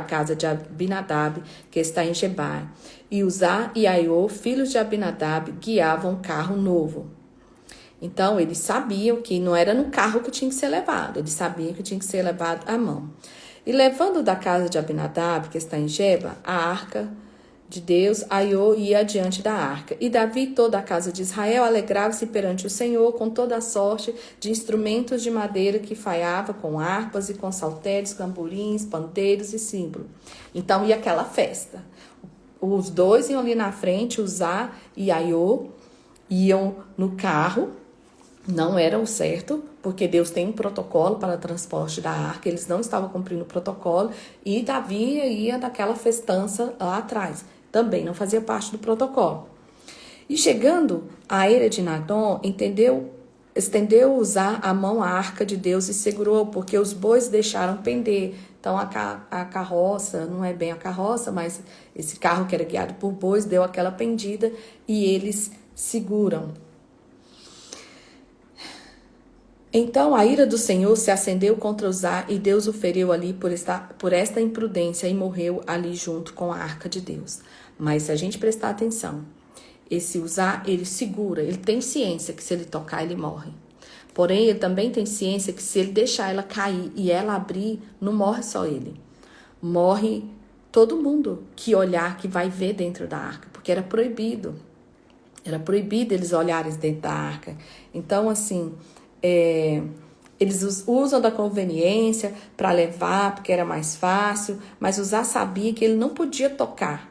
casa de Abinadab, que está em Gebar. E Uzá e Aiô, filhos de Abinadab, guiavam o carro novo. Então, eles sabiam que não era no carro que tinha que ser levado, eles sabiam que tinha que ser levado à mão. E levando da casa de Abinadab, que está em Geba, a arca de Deus, Aiô ia adiante da arca. E Davi e toda a casa de Israel alegrava-se perante o Senhor com toda a sorte de instrumentos de madeira que falhava, com harpas e com saltérios, tamborins, pandeiros e símbolo. Então ia aquela festa. Os dois iam ali na frente, Uzá e Aiô, iam no carro. Não era o certo, porque Deus tem um protocolo para o transporte da arca, eles não estavam cumprindo o protocolo, e Davi ia daquela festança lá atrás, também não fazia parte do protocolo. E chegando à eira de Nadon, estendeu Uzá a mão à arca de Deus e segurou, porque os bois deixaram pender. Então a carroça, não é bem a carroça, mas esse carro que era guiado por bois, deu aquela pendida e eles seguram. Então a ira do Senhor se acendeu contra Uzá e Deus o feriu ali por esta imprudência e morreu ali junto com a arca de Deus. Mas se a gente prestar atenção, esse Uzá, ele segura, ele tem ciência que se ele tocar, ele morre. Porém, ele também tem ciência que se ele deixar ela cair e ela abrir, não morre só ele. Morre todo mundo que olhar, que vai ver dentro da arca, porque era proibido. Era proibido eles olharem dentro da arca. Então, assim... eles usam da conveniência para levar, porque era mais fácil, mas Uzá sabia que ele não podia tocar.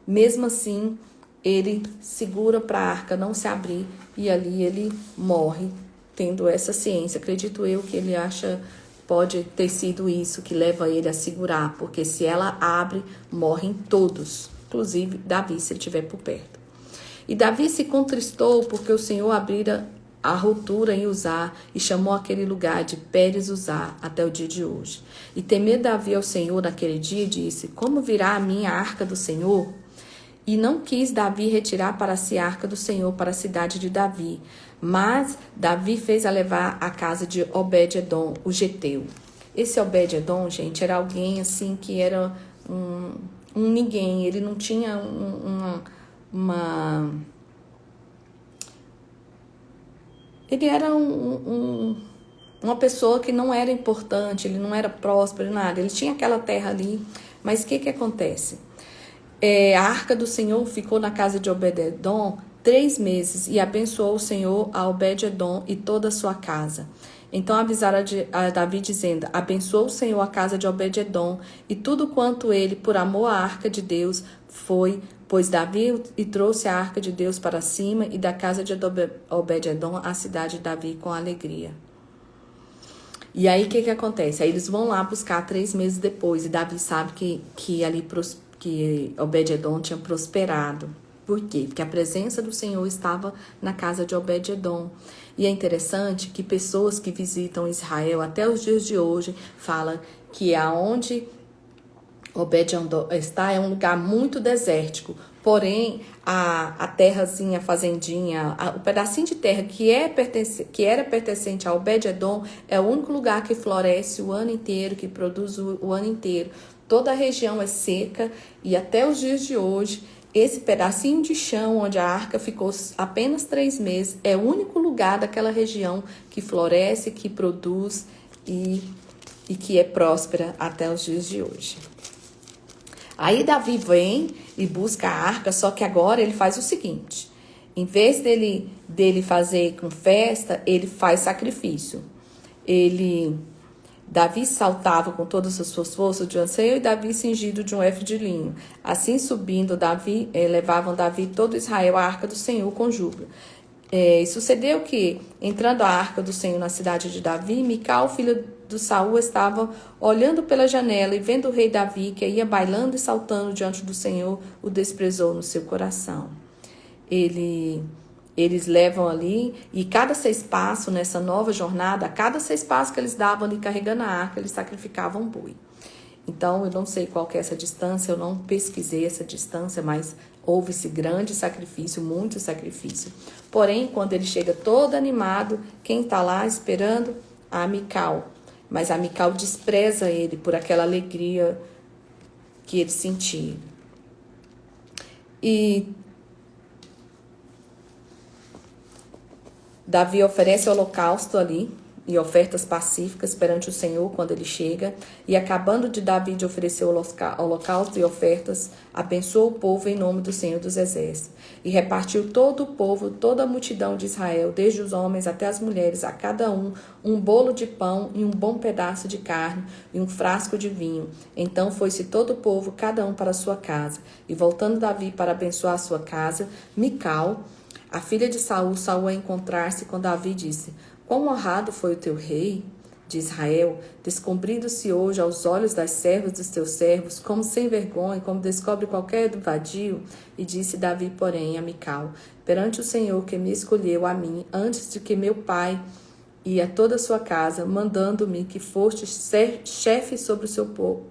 Mesmo assim, ele segura para a arca não se abrir e ali ele morre, tendo essa ciência. Acredito eu que ele acha, pode ter sido isso que leva ele a segurar, porque se ela abre, morrem todos, inclusive Davi, se ele estiver por perto. E Davi se contristou porque o Senhor abrira a ruptura em Uzá e chamou aquele lugar de Pérez Uzá até o dia de hoje. E temeu Davi ao Senhor naquele dia e disse: como virá a minha arca do Senhor? E não quis Davi retirar para si a arca do Senhor para a cidade de Davi. Mas Davi fez a levar à casa de Obed-edom, o geteu. Esse Obed-edom, gente, era alguém assim que era um ninguém. Ele não tinha Ele era uma pessoa que não era importante, ele não era próspero, nada. Ele tinha aquela terra ali, mas o que acontece? A arca do Senhor ficou na casa de Obed-edom 3 meses e abençoou o Senhor a Obed-edom e toda a sua casa. Então avisaram a Davi dizendo: abençoou o Senhor a casa de Obed-edom e tudo quanto ele, por amor à arca de Deus, foi... Pois Davi e trouxe a arca de Deus para cima e da casa de Obed-edom a cidade de Davi com alegria. E aí o que acontece? Aí eles vão lá buscar 3 meses depois e Davi sabe que Obed-edom tinha prosperado. Por quê? Porque a presença do Senhor estava na casa de Obed-edom. E é interessante que pessoas que visitam Israel até os dias de hoje falam que aonde Obed-edom está é um lugar muito desértico, porém a terrazinha, a fazendinha, o pedacinho de terra que era pertencente a Obed-edom é o único lugar que floresce o ano inteiro, que produz o ano inteiro. Toda a região é seca e até os dias de hoje, esse pedacinho de chão onde a arca ficou apenas 3 meses é o único lugar daquela região que floresce, que produz e que é próspera até os dias de hoje. Aí Davi vem e busca a arca, só que agora ele faz o seguinte: em vez dele fazer com festa, ele faz sacrifício. Davi saltava com todas as suas forças de anseio e Davi cingido de um éfode de linho. Assim subindo levavam Davi todo Israel à arca do Senhor com júbilo. E sucedeu que, entrando a arca do Senhor na cidade de Davi, Mical, filha do Saul, estava olhando pela janela e vendo o rei Davi, que ia bailando e saltando diante do Senhor, o desprezou no seu coração. Eles levam ali, e cada 6 passos nessa nova jornada, a cada 6 passos que eles davam ali carregando a arca, eles sacrificavam um boi. Então, eu não sei qual que é essa distância, eu não pesquisei essa distância, mas houve esse grande sacrifício, muito sacrifício. Porém, quando ele chega todo animado, quem está lá esperando? A Mical. Mas a Mical despreza ele por aquela alegria que ele sentia. E Davi oferece o holocausto ali, e ofertas pacíficas perante o Senhor quando ele chega. E acabando de Davi de oferecer o holocausto e ofertas, abençoou o povo em nome do Senhor dos Exércitos. E repartiu todo o povo, toda a multidão de Israel, desde os homens até as mulheres, a cada um bolo de pão e um bom pedaço de carne e um frasco de vinho. Então foi-se todo o povo, cada um para a sua casa. E voltando Davi para abençoar a sua casa, Mical, a filha de Saul, a encontrar-se com Davi, disse: Quão honrado foi o teu rei de Israel, descobrindo-se hoje aos olhos das servas dos teus servos, como sem vergonha, como descobre qualquer vadio. E disse Davi, porém, a Mical: perante o Senhor que me escolheu a mim, antes de que meu pai e a toda a sua casa, mandando-me que foste chefe sobre o seu povo,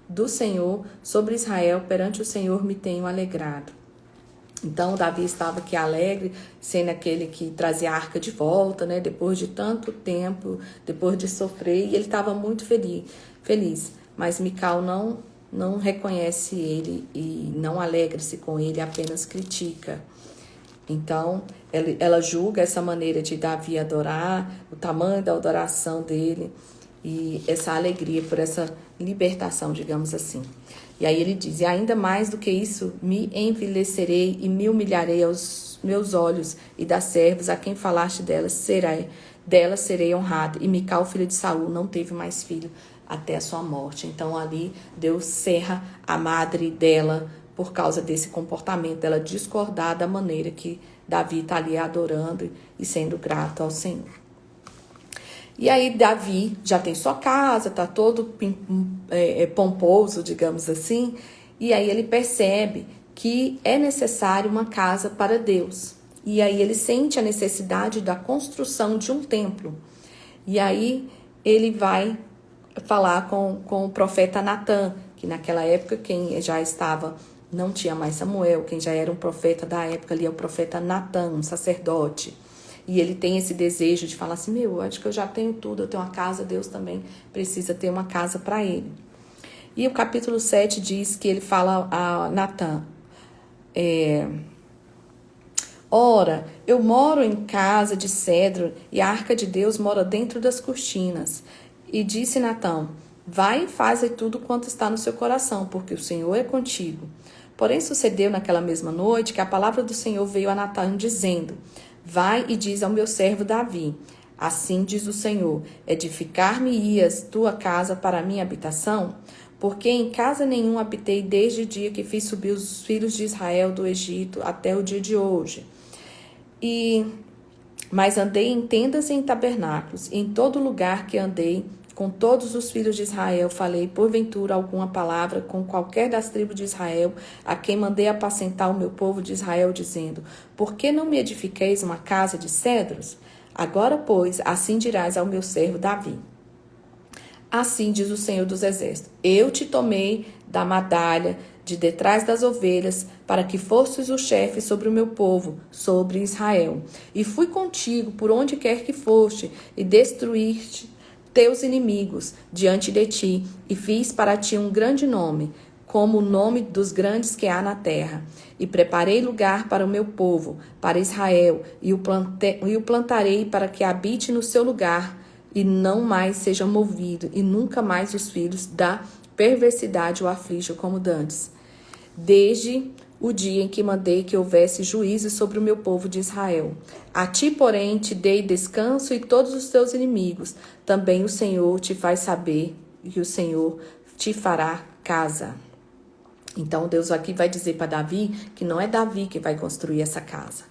do Senhor, sobre Israel, perante o Senhor me tenho alegrado. Então, Davi estava aqui alegre, sendo aquele que trazia a arca de volta, né? Depois de tanto tempo, depois de sofrer, e ele estava muito feliz. Mas Mical não reconhece ele e não alegra-se com ele, apenas critica. Então, ela julga essa maneira de Davi adorar, o tamanho da adoração dele e essa alegria por essa libertação, digamos assim. E aí ele diz: e ainda mais do que isso, me envilecerei e me humilharei aos meus olhos, e das servas a quem falaste delas serei honrado. E Mical, filha de Saul, não teve mais filho até a sua morte. Então ali Deus cerra a madre dela por causa desse comportamento, dela discordar da maneira que Davi está ali adorando e sendo grato ao Senhor. E aí Davi já tem sua casa, está todo pomposo, digamos assim, e aí ele percebe que é necessário uma casa para Deus. E aí ele sente a necessidade da construção de um templo. E aí ele vai falar com o profeta Natã, que naquela época quem já estava, não tinha mais Samuel, quem já era um profeta da época ali é o profeta Natã, um sacerdote. E ele tem esse desejo de falar assim: eu acho que eu já tenho tudo, eu tenho uma casa, Deus também precisa ter uma casa para ele. E o capítulo 7 diz que ele fala a Natã: ora, eu moro em casa de cedro e a arca de Deus mora dentro das cortinas. E disse Natã: vai e faze tudo quanto está no seu coração, porque o Senhor é contigo. Porém sucedeu naquela mesma noite que a palavra do Senhor veio a Natã dizendo: vai e diz ao meu servo Davi: assim diz o Senhor, edificar-me-ias tua casa para a minha habitação? Porque em casa nenhuma habitei desde o dia que fiz subir os filhos de Israel do Egito até o dia de hoje. Mas andei em tendas e em tabernáculos, e em todo lugar que andei, com todos os filhos de Israel, falei porventura alguma palavra com qualquer das tribos de Israel, a quem mandei apacentar o meu povo de Israel, dizendo: por que não me edifiqueis uma casa de cedros? Agora, pois, assim dirás ao meu servo Davi: assim diz o Senhor dos Exércitos: eu te tomei da madalha de detrás das ovelhas, para que fosses o chefe sobre o meu povo, sobre Israel. E fui contigo por onde quer que foste, e destruíste teus inimigos diante de ti, e fiz para ti um grande nome, como o nome dos grandes que há na terra. E preparei lugar para o meu povo, para Israel, e o plantarei para que habite no seu lugar, e não mais seja movido, e nunca mais os filhos da perversidade o aflijam como dantes. Desde o dia em que mandei que houvesse juízo sobre o meu povo de Israel. A ti, porém, te dei descanso e todos os teus inimigos. Também o Senhor te faz saber que o Senhor te fará casa. Então, Deus aqui vai dizer para Davi que não é Davi que vai construir essa casa.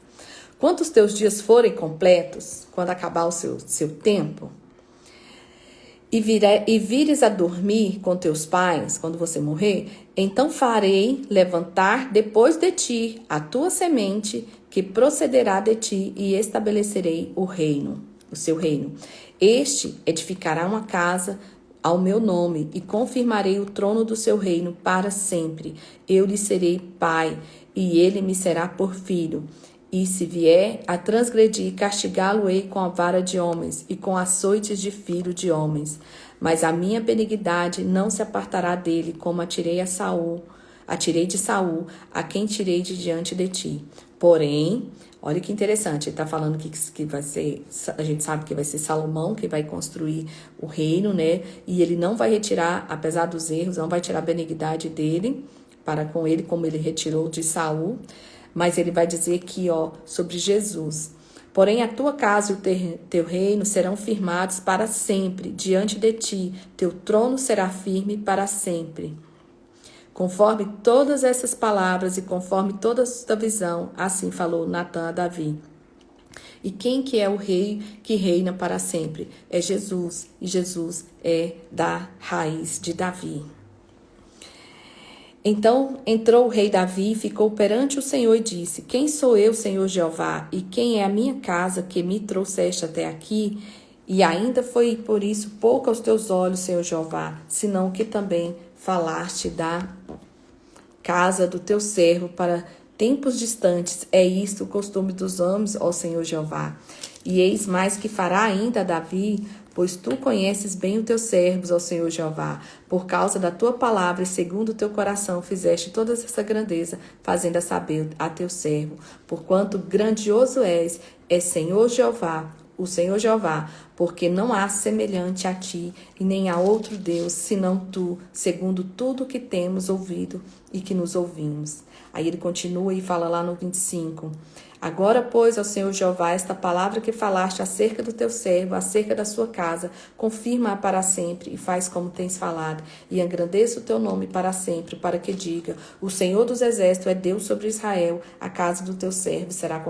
Quando os teus dias forem completos, quando acabar o seu tempo, e vires a dormir com teus pais, quando você morrer, então farei levantar depois de ti a tua semente, que procederá de ti, e estabelecerei o seu reino. Este edificará uma casa ao meu nome, e confirmarei o trono do seu reino para sempre. Eu lhe serei pai, e ele me será por filho. E se vier a transgredir, castigá-lo-ei com a vara de homens e com açoites de filho de homens. Mas a minha benignidade não se apartará dele, como atirei a Saul, a tirei de Saul, a quem tirei de diante de ti. Porém, olha que interessante, ele está falando que vai ser, a gente sabe que vai ser Salomão que vai construir o reino, né? E ele não vai retirar, apesar dos erros, não vai tirar a benignidade dele para com ele, como ele retirou de Saul. Mas ele vai dizer aqui, ó, sobre Jesus. Porém, a tua casa e o teu reino serão firmados para sempre diante de ti. Teu trono será firme para sempre. Conforme todas essas palavras e conforme toda esta visão, assim falou Natã a Davi. E quem que é o rei que reina para sempre? É Jesus. E Jesus é da raiz de Davi. Então entrou o rei Davi e ficou perante o Senhor e disse: Quem sou eu, Senhor Jeová? E quem é a minha casa que me trouxeste até aqui? E ainda foi por isso pouco aos teus olhos, Senhor Jeová, senão que também falaste da casa do teu servo para tempos distantes. É isto o costume dos homens, ó Senhor Jeová. E eis mais que fará ainda Davi, pois tu conheces bem os teus servos, ó Senhor Jeová. Por causa da tua palavra e segundo o teu coração fizeste toda essa grandeza, fazendo a saber a teu servo. Porquanto grandioso és, é Senhor Jeová, o Senhor Jeová, porque não há semelhante a ti, e nem há outro Deus, senão tu, segundo tudo que temos ouvido e que nos ouvimos. Aí ele continua e fala lá no 25. Agora, pois, ao Senhor Jeová, esta palavra que falaste acerca do teu servo, acerca da sua casa, confirma-a para sempre e faz como tens falado, e engrandeça o teu nome para sempre, para que diga, o Senhor dos Exércitos é Deus sobre Israel, a casa do teu servo será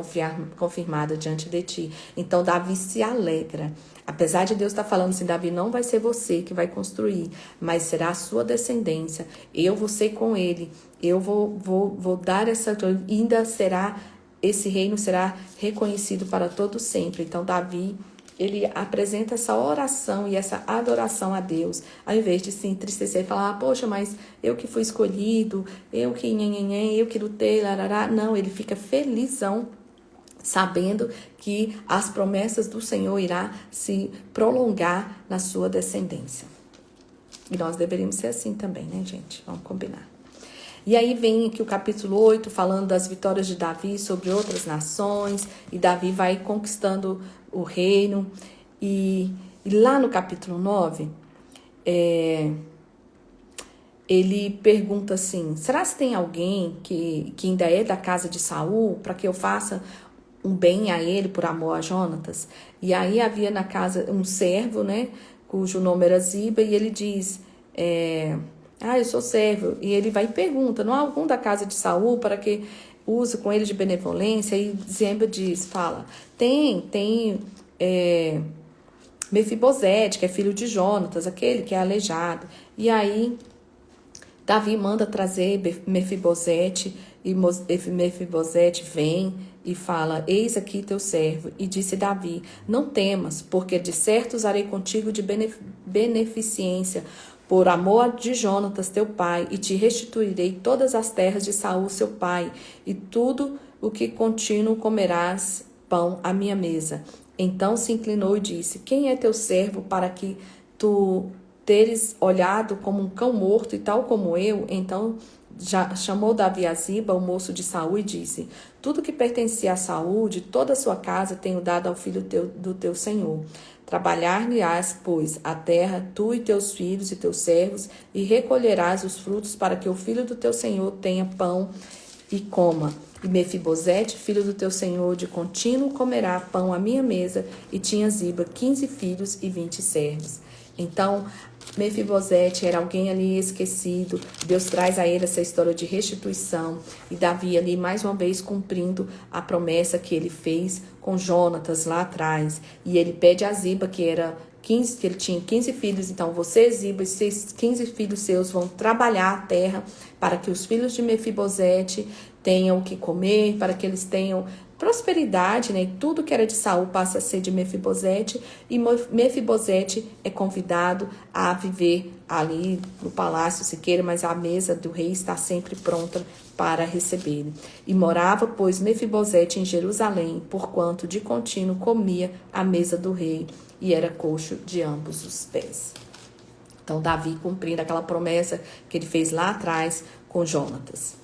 confirmada diante de ti. Então, Davi se alegra. Apesar de Deus estar falando assim, Davi, não vai ser você que vai construir, mas será a sua descendência. Eu vou ser com ele. Eu vou dar essa... Ainda será... Esse reino será reconhecido para todo sempre. Então, Davi, ele apresenta essa oração e essa adoração a Deus, ao invés de se entristecer e falar, poxa, mas eu que fui escolhido, eu que eu que lutei, larará. Não, ele fica felizão, sabendo que as promessas do Senhor irá se prolongar na sua descendência. E nós deveríamos ser assim também, né, gente? Vamos combinar. E aí vem aqui o capítulo 8, falando das vitórias de Davi sobre outras nações. E Davi vai conquistando o reino. E lá no capítulo 9, ele pergunta assim, será que tem alguém que ainda é da casa de Saul, para que eu faça um bem a ele por amor a Jonatas? E aí havia na casa um servo, né, cujo nome era Ziba, e ele diz... eu sou servo. E ele vai e pergunta, não há algum da casa de Saul para que use com ele de benevolência? E Ziba fala, tem Mefibosete, que é filho de Jonatas, aquele que é aleijado. E aí Davi manda trazer Mefibosete, e Mefibosete vem e fala, eis aqui teu servo. E disse Davi, não temas, porque de certo usarei contigo de beneficência, por amor de Jonatas, teu pai, e te restituirei todas as terras de Saul, seu pai, e tudo o que contínuo comerás pão à minha mesa. Então se inclinou e disse, quem é teu servo para que tu teres olhado como um cão morto e tal como eu? Então já chamou Davi a Ziba, o moço de Saul, e disse, tudo que pertencia a Saul, de toda a sua casa, tenho dado ao filho do teu senhor. Trabalhar-lhe-ás, pois, a terra, tu e teus filhos e teus servos, e recolherás os frutos para que o filho do teu senhor tenha pão e coma. E Mefibosete, filho do teu senhor, de contínuo comerá pão à minha mesa, e tinha Ziba 15 filhos e 20 servos. Então, Mefibosete era alguém ali esquecido. Deus traz a ele essa história de restituição. E Davi ali, mais uma vez, cumprindo a promessa que ele fez com Jonatas lá atrás. E ele pede a Ziba, que ele tinha 15 filhos. Então, você, Ziba, esses 15 filhos seus vão trabalhar a terra para que os filhos de Mefibosete tenham o que comer, para que eles tenham prosperidade, né? E tudo que era de Saul passa a ser de Mefibosete, e Mefibosete é convidado a viver ali no palácio, se queira, mas a mesa do rei está sempre pronta para recebê-lo. E morava, pois, Mefibosete em Jerusalém, porquanto de contínuo comia à mesa do rei, e era coxo de ambos os pés. Então, Davi cumprindo aquela promessa que ele fez lá atrás com Jonatas.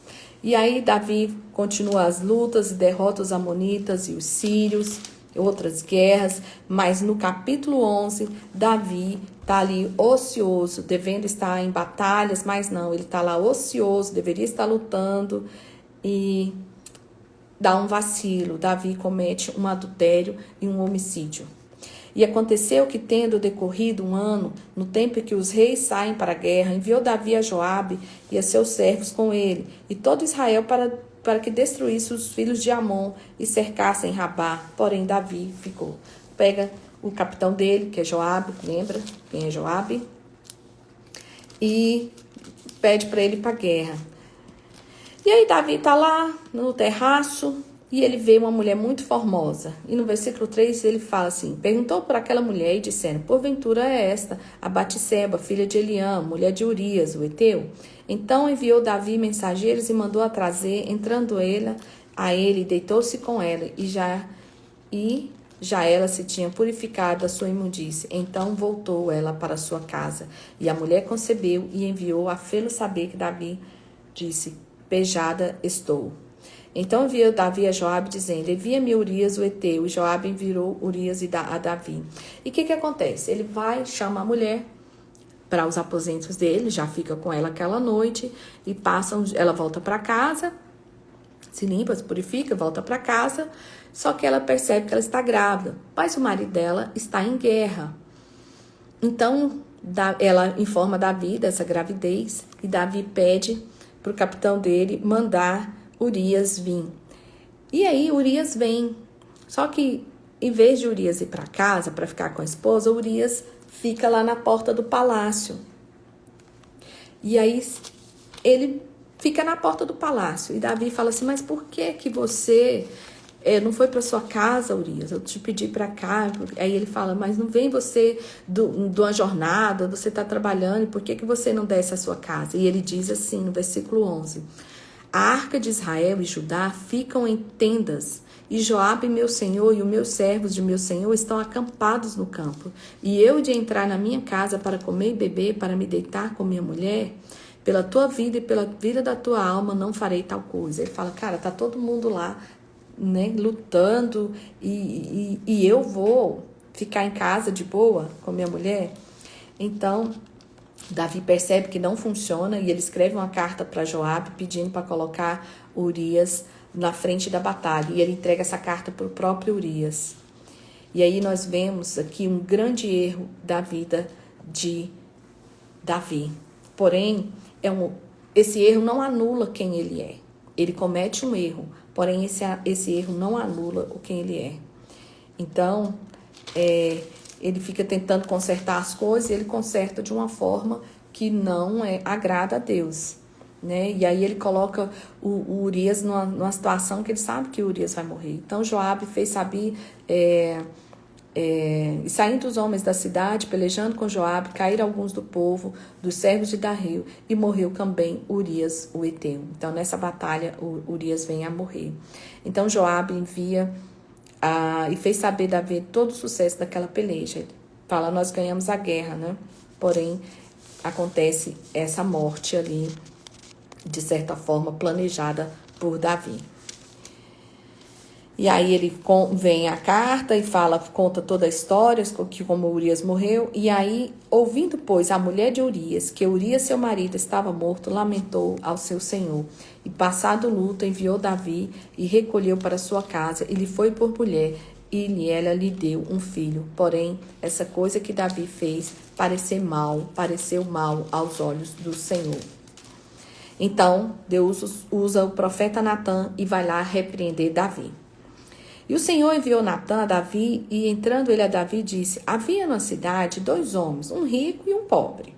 E aí Davi continua as lutas e derrota os amonitas e os sírios, outras guerras, mas no capítulo 11, Davi está ali ocioso, devendo estar em batalhas, mas não, ele está lá ocioso, deveria estar lutando e dá um vacilo. Davi comete um adultério e um homicídio. E aconteceu que, tendo decorrido um ano, no tempo em que os reis saem para a guerra, enviou Davi a Joabe e a seus servos com ele, e todo Israel para que destruísse os filhos de Amon e cercassem Rabá. Porém, Davi ficou. Pega o capitão dele, que é Joabe, lembra quem é Joabe? E pede para ele ir para a guerra. E aí Davi está lá no terraço, e ele vê uma mulher muito formosa. E no versículo 3 ele fala assim: perguntou por aquela mulher e disseram: porventura é esta a Batseba, filha de Eliã, mulher de Urias, o heteu? Então enviou Davi mensageiros e mandou-a trazer. Entrando ela a ele, deitou-se com ela, e já ela se tinha purificado da sua imundície. Então voltou ela para sua casa. E a mulher concebeu e enviou a fê-lo saber que Davi disse: pejada estou. Então enviou Davi a Joabe, dizendo: envia-me Urias o heteu. E Joabe enviou Urias a Davi. E o que acontece? Ele vai, chama a mulher para os aposentos dele, já fica com ela aquela noite, e ela volta para casa, se limpa, se purifica, volta para casa, só que ela percebe que ela está grávida, mas o marido dela está em guerra. Então ela informa Davi dessa gravidez, e Davi pede para o capitão dele mandar Urias vir. E aí Urias vem. Só que em vez de Urias ir para casa para ficar com a esposa, Urias fica lá na porta do palácio. E aí ele fica na porta do palácio. E Davi fala assim: mas por que você não foi para sua casa, Urias? Eu te pedi para cá. Aí ele fala: mas não vem você de uma jornada, você está trabalhando, por que você não desce à sua casa? E ele diz assim no versículo 11: a arca de Israel e Judá ficam em tendas, e Joabe, meu senhor, e os meus servos de meu senhor estão acampados no campo. E eu de entrar na minha casa para comer e beber, para me deitar com minha mulher, pela tua vida e pela vida da tua alma, não farei tal coisa. Ele fala: cara, tá todo mundo lá, né, lutando, e eu vou ficar em casa de boa com minha mulher? Então Davi percebe que não funciona, e ele escreve uma carta para Joabe pedindo para colocar Urias na frente da batalha, e ele entrega essa carta para o próprio Urias. E aí nós vemos aqui um grande erro da vida de Davi. Porém, esse erro não anula quem ele é. Ele comete um erro, porém esse erro não anula quem ele é. Então, ele fica tentando consertar as coisas, e ele conserta de uma forma que não agrada a Deus, né? E aí ele coloca o Urias numa situação que ele sabe que o Urias vai morrer. Então Joabe fez saber, e saindo os homens da cidade, pelejando com Joabe, caíram alguns do povo, dos servos de Dario, e morreu também Urias o heteu. Então nessa batalha Urias vem a morrer. Então Joabe envia e fez saber Davi todo o sucesso daquela peleja. Ele fala: nós ganhamos a guerra, né? Porém, acontece essa morte ali, de certa forma, planejada por Davi. E aí ele vem a carta e conta toda a história, como Urias morreu. E aí, ouvindo, pois, a mulher de Urias, que Urias, seu marido, estava morto, lamentou ao seu senhor. E passado o luto, enviou Davi e recolheu para sua casa, e lhe foi por mulher, e ela lhe deu um filho. Porém, essa coisa que Davi fez pareceu mal aos olhos do Senhor. Então, Deus usa o profeta Natã e vai lá repreender Davi. E o Senhor enviou Natã a Davi, e entrando ele a Davi, disse: havia na cidade 2 homens, um rico e um pobre.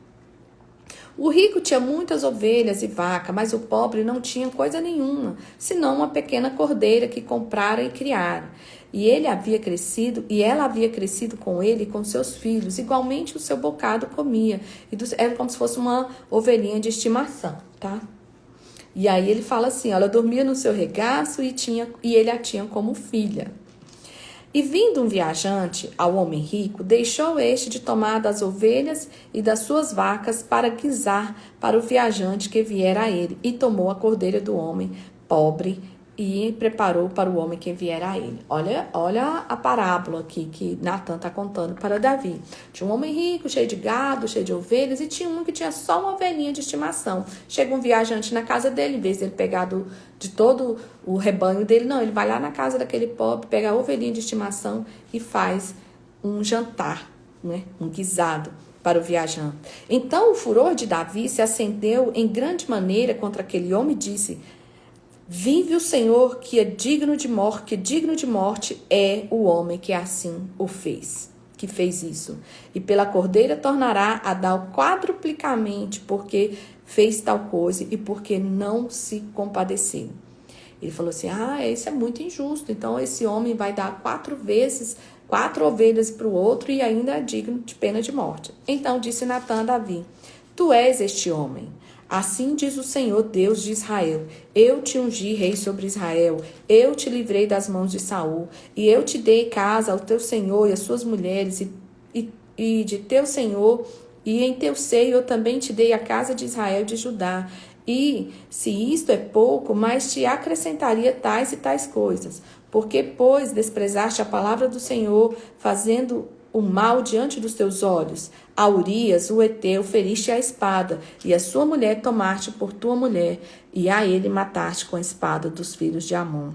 O rico tinha muitas ovelhas e vacas, mas o pobre não tinha coisa nenhuma, senão uma pequena cordeira que comprara e criara. E ela havia crescido com ele e com seus filhos, igualmente o seu bocado comia. Era como se fosse uma ovelhinha de estimação, tá? E aí ele fala assim: ela dormia no seu regaço, e ele a tinha como filha. E vindo um viajante ao homem rico, deixou este de tomar das ovelhas e das suas vacas para guisar para o viajante que viera a ele, e tomou a cordeira do homem pobre e preparou para o homem que viera a ele. Olha a parábola aqui que Natan está contando para Davi. Tinha um homem rico, cheio de gado, cheio de ovelhas, e tinha um que tinha só uma ovelhinha de estimação. Chega um viajante na casa dele, em vez de ele pegar de todo o rebanho dele, não, ele vai lá na casa daquele pobre, pega a ovelhinha de estimação e faz um jantar, né? Um guisado para o viajante. Então o furor de Davi se acendeu em grande maneira contra aquele homem e disse: vive o Senhor, que digno de morte é o homem que assim o fez, que fez isso. E pela cordeira tornará a dar quadruplicamente, porque fez tal coisa e porque não se compadeceu. Ele falou assim: isso é muito injusto, então esse homem vai dar 4 ovelhas para o outro e ainda é digno de pena de morte. Então disse Natan a Davi: tu és este homem. Assim diz o Senhor, Deus de Israel: eu te ungi rei sobre Israel, eu te livrei das mãos de Saul, e eu te dei casa ao teu senhor e às suas mulheres, e de teu senhor, e em teu seio eu também te dei a casa de Israel e de Judá. E, se isto é pouco, mas te acrescentaria tais e tais coisas. Porque, pois, desprezaste a palavra do Senhor, fazendo o mal diante dos teus olhos. A Urias, o Heteu, feriste a espada, e a sua mulher tomaste por tua mulher, e a ele mataste com a espada dos filhos de Amon.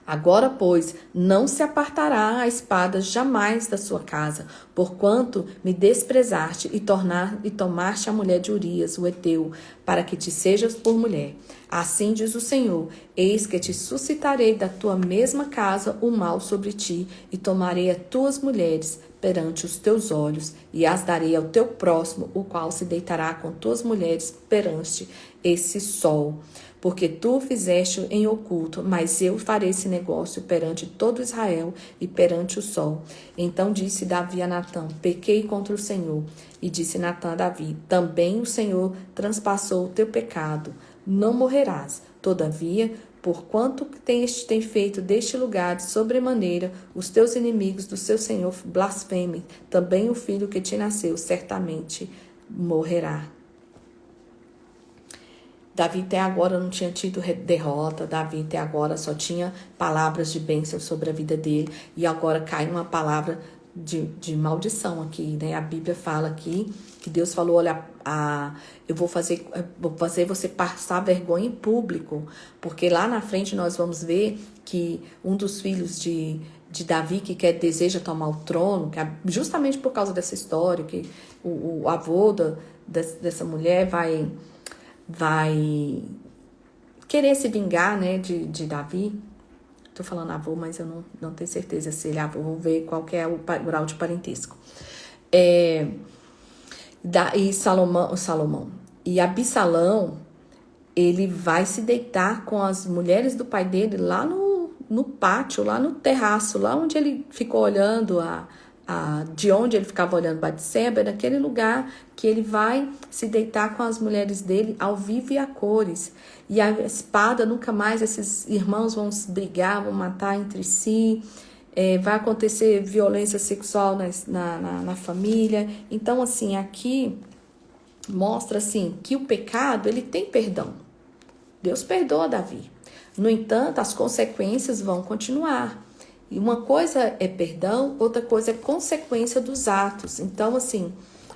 Agora, pois, não se apartará a espada jamais da sua casa, porquanto me desprezaste e tomaste a mulher de Urias, o Heteu, para que te sejas por mulher. Assim diz o Senhor: eis que te suscitarei da tua mesma casa o mal sobre ti, e tomarei as tuas mulheres perante os teus olhos, e as darei ao teu próximo, o qual se deitará com tuas mulheres perante esse sol. Porque tu fizeste em oculto, mas eu farei esse negócio perante todo Israel e perante o sol. Então disse Davi a Natã: pequei contra o Senhor. E disse Natã a Davi: também o Senhor transpassou o teu pecado. Não morrerás. Todavia, porquanto tem feito deste lugar de sobremaneira, os teus inimigos do seu Senhor blasfemem, também o filho que te nasceu certamente morrerá. Davi até agora não tinha tido derrota, Davi até agora só tinha palavras de bênção sobre a vida dele, e agora cai uma palavra de maldição aqui, né? A Bíblia fala aqui que Deus falou: olha, eu vou fazer você passar vergonha em público, porque lá na frente nós vamos ver que um dos filhos de Davi, que deseja tomar o trono, que justamente por causa dessa história, que o avô dessa mulher vai querer se vingar, né, de Davi. Tô falando avô, mas eu não tenho certeza se ele é avô. Vou ver qual que é o grau de parentesco. E Salomão. E Absalão, ele vai se deitar com as mulheres do pai dele lá no pátio, lá no terraço, lá onde ele ficou olhando de onde ele ficava olhando Batseba, é naquele lugar que ele vai se deitar com as mulheres dele ao vivo e a cores. E a espada, nunca mais esses irmãos vão brigar, vão matar entre si, vai acontecer violência sexual na família. Então, assim, aqui mostra assim que o pecado, ele tem perdão. Deus perdoa Davi. No entanto, as consequências vão continuar. E uma coisa é perdão, outra coisa é consequência dos atos. Então, assim,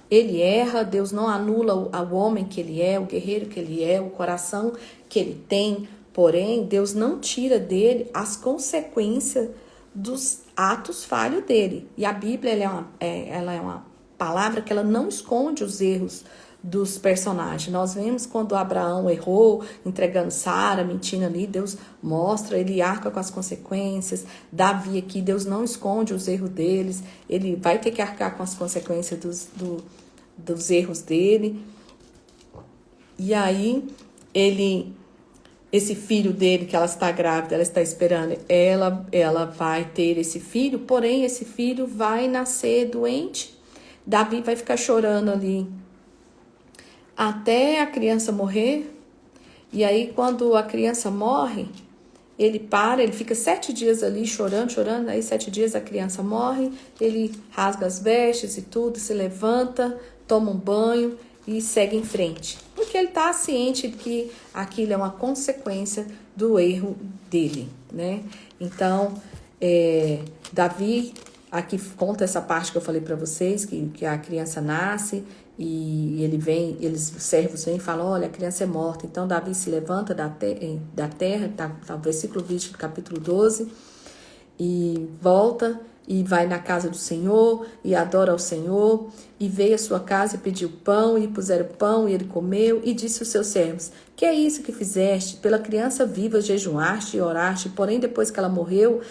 ele erra, Deus não anula o homem que ele é, o guerreiro que ele é, o coração que ele tem. Porém, Deus não tira dele as consequências dos atos falhos dele. E a Bíblia ela é uma palavra que ela não esconde os erros dos personagens. Nós vemos quando Abraão errou, entregando Sara, mentindo ali, Deus mostra, ele arca com as consequências. Davi aqui, Deus não esconde os erros deles, ele vai ter que arcar com as consequências dos erros dele. E aí, esse filho dele, que ela está grávida, ela está esperando, ela vai ter esse filho, porém esse filho vai nascer doente. Davi vai ficar chorando ali até a criança morrer. E aí, quando a criança morre, ele fica 7 dias ali chorando, aí 7 dias a criança morre, ele rasga as vestes e tudo, se levanta, toma um banho e segue em frente. Porque ele está ciente de que aquilo é uma consequência do erro dele, né? Então, Davi, aqui conta essa parte que eu falei para vocês, que a criança nasce e os servos vêm e falam, olha, a criança é morta. Então, Davi se levanta da terra, tá o versículo 20 do capítulo 12, e volta e vai na casa do Senhor e adora ao Senhor, e veio à sua casa e pediu pão, e puseram pão, e ele comeu, e disse aos seus servos, que é isso que fizeste? Pela criança viva jejuaste e oraste, porém depois que ela morreu,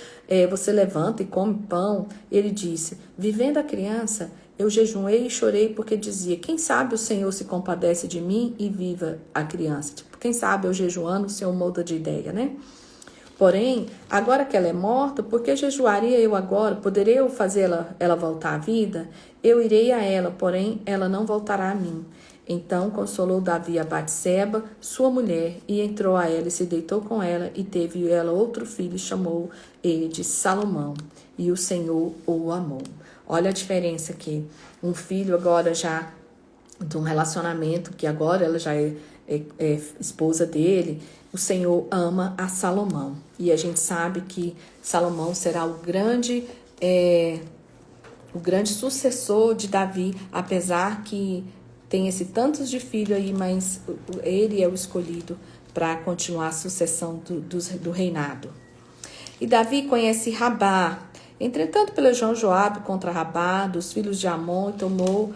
você levanta e come pão. Ele disse, vivendo a criança, eu jejuei e chorei, porque dizia, quem sabe o Senhor se compadece de mim e viva a criança. Tipo, quem sabe eu jejuando, o Senhor muda de ideia, né? Porém, agora que ela é morta, por que jejuaria eu agora? Poderei eu fazer ela voltar à vida? Eu irei a ela, porém ela não voltará a mim. Então consolou Davi a Batseba, sua mulher, e entrou a ela e se deitou com ela, e teve ela outro filho, e chamou ele de Salomão, e o Senhor o amou. Olha a diferença aqui. Um filho agora já de um relacionamento, que agora ela já é esposa dele, o Senhor ama a Salomão. E a gente sabe que Salomão será o grande sucessor de Davi, apesar que tem esse tantos de filho aí, mas ele é o escolhido para continuar a sucessão do reinado. E Davi conhece Rabá. Entretanto, pelejou Joabe contra Rabá, dos filhos de Amon, e tomou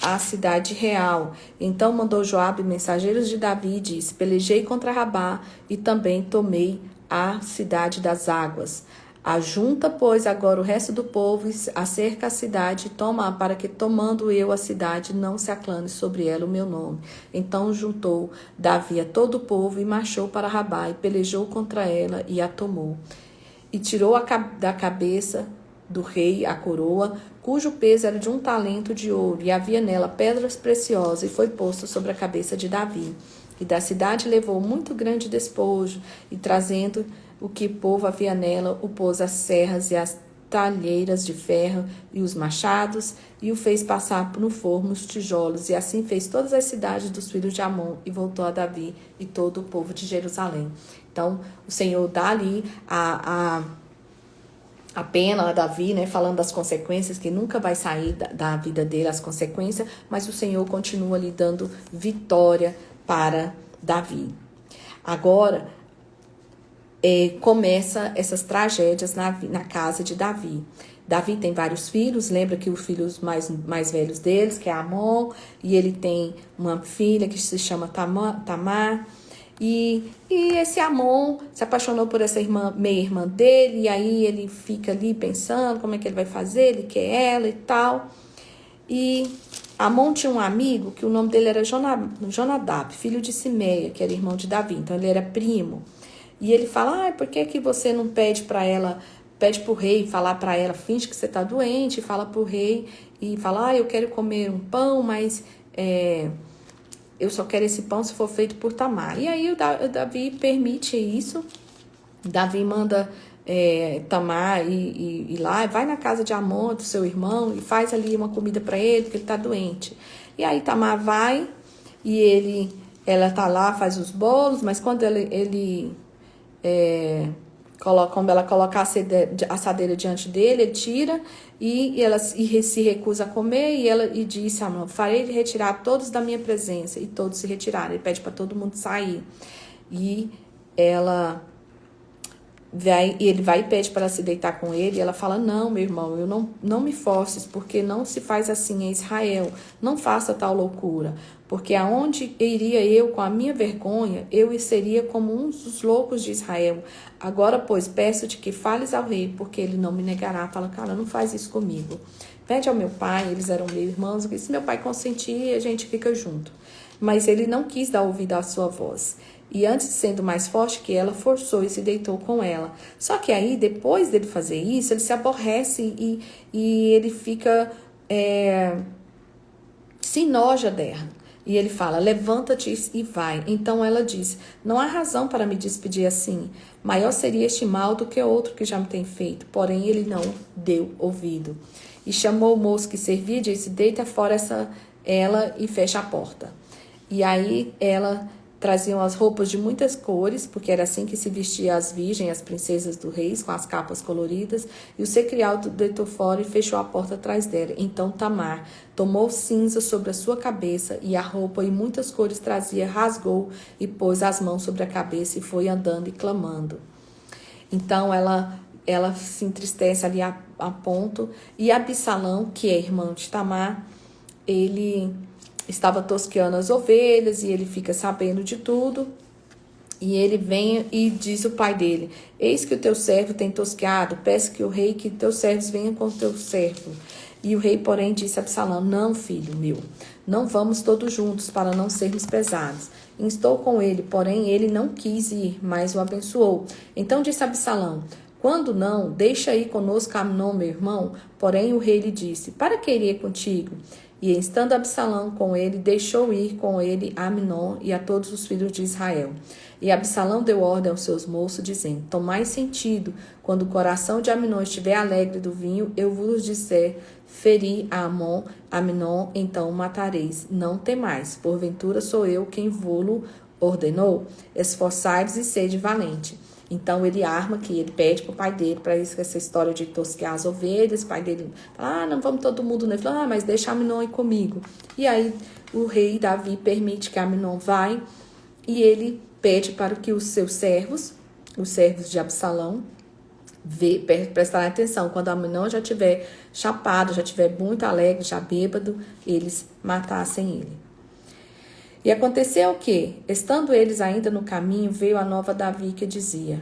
a cidade real. Então mandou Joabe mensageiros de Davi e disse, pelejei contra Rabá e também tomei a cidade das águas. Ajunta, pois, agora o resto do povo e acerca a cidade e toma, para que, tomando eu a cidade, não se aclame sobre ela o meu nome. Então juntou Davi a todo o povo e marchou para Rabá e pelejou contra ela e a tomou. E tirou da cabeça do rei a coroa, cujo peso era de 1 talento de ouro, e havia nela pedras preciosas, e foi posto sobre a cabeça de Davi. E da cidade levou muito grande despojo, e trazendo o que povo havia nela, o pôs as serras e as talheiras de ferro e os machados, e o fez passar no forno os tijolos, e assim fez todas as cidades dos filhos de Amon, e voltou a Davi e todo o povo de Jerusalém. Então, o Senhor dá ali a pena a Davi, né, falando das consequências, que nunca vai sair da vida dele as consequências, mas o Senhor continua lhe dando vitória para Davi. Agora, começa essas tragédias na casa de Davi. Davi tem vários filhos, lembra que os filhos mais velhos deles, que é Amon, e ele tem uma filha que se chama Tamar. E esse Amon se apaixonou por essa meia-irmã dele, e aí ele fica ali pensando como é que ele vai fazer, ele quer ela e tal. E Amon tinha um amigo que o nome dele era Jonadab, filho de Simeia, que era irmão de Davi, então ele era primo. E ele fala, por que você não pede para ela, pede pro rei falar para ela, finge que você tá doente, fala pro rei e fala, eu quero comer um pão, mas eu só quero esse pão se for feito por Tamar. E aí o Davi permite isso. Davi manda Tamar ir lá, vai na casa de Amon, do seu irmão, e faz ali uma comida para ele, porque ele tá doente. E aí Tamar vai e ela tá lá, faz os bolos, mas quando quando ela coloca a assadeira diante dele, ele tira e ela se recusa a comer, e disse, Amon, farei retirar todos da minha presença, e todos se retiraram. Ele pede para todo mundo sair, e ele vai e pede para ela se deitar com ele, e ela fala, não, meu irmão, eu não me forces, porque não se faz assim em Israel, não faça tal loucura, porque aonde iria eu com a minha vergonha, eu seria como um dos loucos de Israel. Agora, pois, peço-te que fales ao rei, porque ele não me negará. Fala, cara, não faz isso comigo. Pede ao meu pai, eles eram meus irmãos, e se meu pai consentir, a gente fica junto. Mas ele não quis dar ouvido à sua voz. E antes, sendo mais forte que ela, forçou e se deitou com ela. Só que aí, depois dele fazer isso, ele se aborrece e ele fica... se enoja E ele fala, levanta-te e vai. Então ela disse, não há razão para me despedir assim. Maior seria este mal do que outro que já me tem feito. Porém, ele não deu ouvido. E chamou o moço que servia e disse, deita fora ela e fecha a porta. E aí ela traziam as roupas de muitas cores, porque era assim que se vestia as virgens, as princesas do rei, com as capas coloridas, e o ser criado deitou fora e fechou a porta atrás dela. Então Tamar tomou cinza sobre a sua cabeça, e a roupa em muitas cores trazia, rasgou e pôs as mãos sobre a cabeça e foi andando e clamando. Então ela se entristece ali a ponto, e Absalão, que é irmão de Tamar, ele estava tosqueando as ovelhas e ele fica sabendo de tudo. E ele vem e diz o pai dele, eis que o teu servo tem tosqueado, peço que o rei, que teus servos venham com o teu servo. E o rei, porém, disse a Absalão, não, filho meu, não vamos todos juntos para não sermos pesados. Instou com ele, porém ele não quis ir, mas o abençoou. Então disse Absalão, quando não, deixa ir conosco Amnon, meu irmão. Porém o rei lhe disse, para que iria contigo? E estando Absalão com ele, deixou ir com ele a Amnon e a todos os filhos de Israel. E Absalão deu ordem aos seus moços, dizendo, tomai sentido, quando o coração de Amnon estiver alegre do vinho, eu vos disser, feri a Amnon, então o matareis. Não temais, porventura sou eu quem vô-lo ordenou? Esforçai-vos e sede valente. Então ele arma que ele pede pro pai dele para isso, essa história de tosquear as ovelhas. O pai dele fala, não vamos todo mundo, né? Ele fala, mas deixa Amnon ir comigo. E aí o rei Davi permite que Amnon vá e ele pede para que os seus servos, os servos de Absalão, prestarem atenção. Quando Amnon já estiver chapado, já estiver muito alegre, já bêbado, eles matassem ele. E aconteceu que, estando eles ainda no caminho, veio a nova Davi que dizia,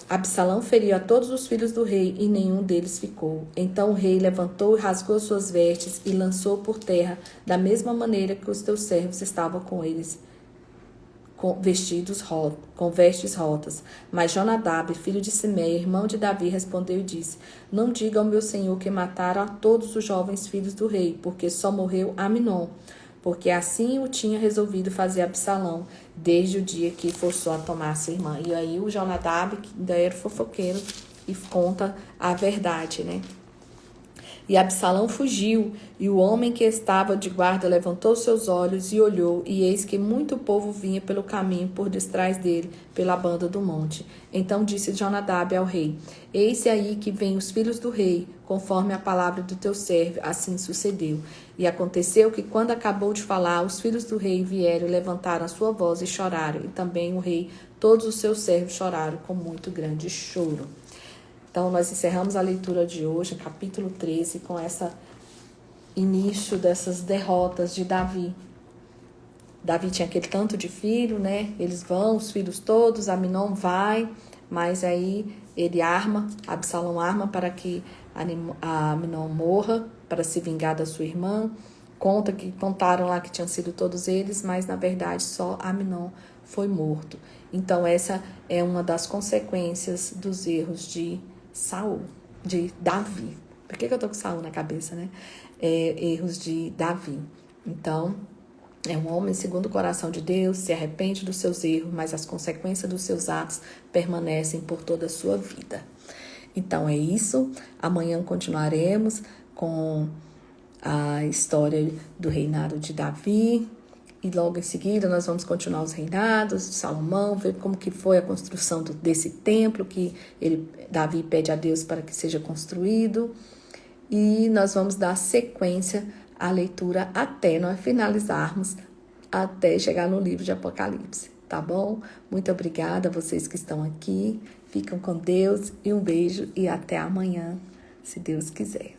Absalão feriu a todos os filhos do rei e nenhum deles ficou. Então o rei levantou e rasgou suas vestes e lançou por terra, da mesma maneira que os teus servos estavam com eles, com vestes rotas. Mas Jonadab, filho de Simei, irmão de Davi, respondeu e disse, não diga ao meu senhor que mataram a todos os jovens filhos do rei, porque só morreu Amnon, porque assim o tinha resolvido fazer Absalão, desde o dia que forçou a tomar sua irmã. E aí o Jonadab, que ainda era fofoqueiro, e conta a verdade, né? E Absalão fugiu, e o homem que estava de guarda levantou seus olhos e olhou, e eis que muito povo vinha pelo caminho por detrás dele, pela banda do monte. Então disse Jonadab ao rei, eis aí que vêm os filhos do rei, conforme a palavra do teu servo, assim sucedeu. E aconteceu que quando acabou de falar, os filhos do rei vieram e levantaram a sua voz e choraram, e também o rei, todos os seus servos choraram com muito grande choro. Então, nós encerramos a leitura de hoje, capítulo 13, com esse início dessas derrotas de Davi. Davi tinha aquele tanto de filho, né? Eles vão, os filhos todos, Amnon vai, mas aí ele Absalão arma para que Amnon morra, para se vingar da sua irmã. Contaram lá que tinham sido todos eles, mas na verdade só Amnon foi morto. Então, essa é uma das consequências dos erros de Davi. Por que eu tô com Saul na cabeça, né? Erros de Davi. Então, é um homem segundo o coração de Deus, se arrepende dos seus erros, mas as consequências dos seus atos permanecem por toda a sua vida. Então, é isso. Amanhã continuaremos com a história do reinado de Davi. E logo em seguida nós vamos continuar os reinados de Salomão, ver como que foi a construção desse templo que Davi pede a Deus para que seja construído. E nós vamos dar sequência à leitura até nós finalizarmos, até chegar no livro de Apocalipse, tá bom? Muito obrigada a vocês que estão aqui. Ficam com Deus e um beijo e até amanhã, se Deus quiser.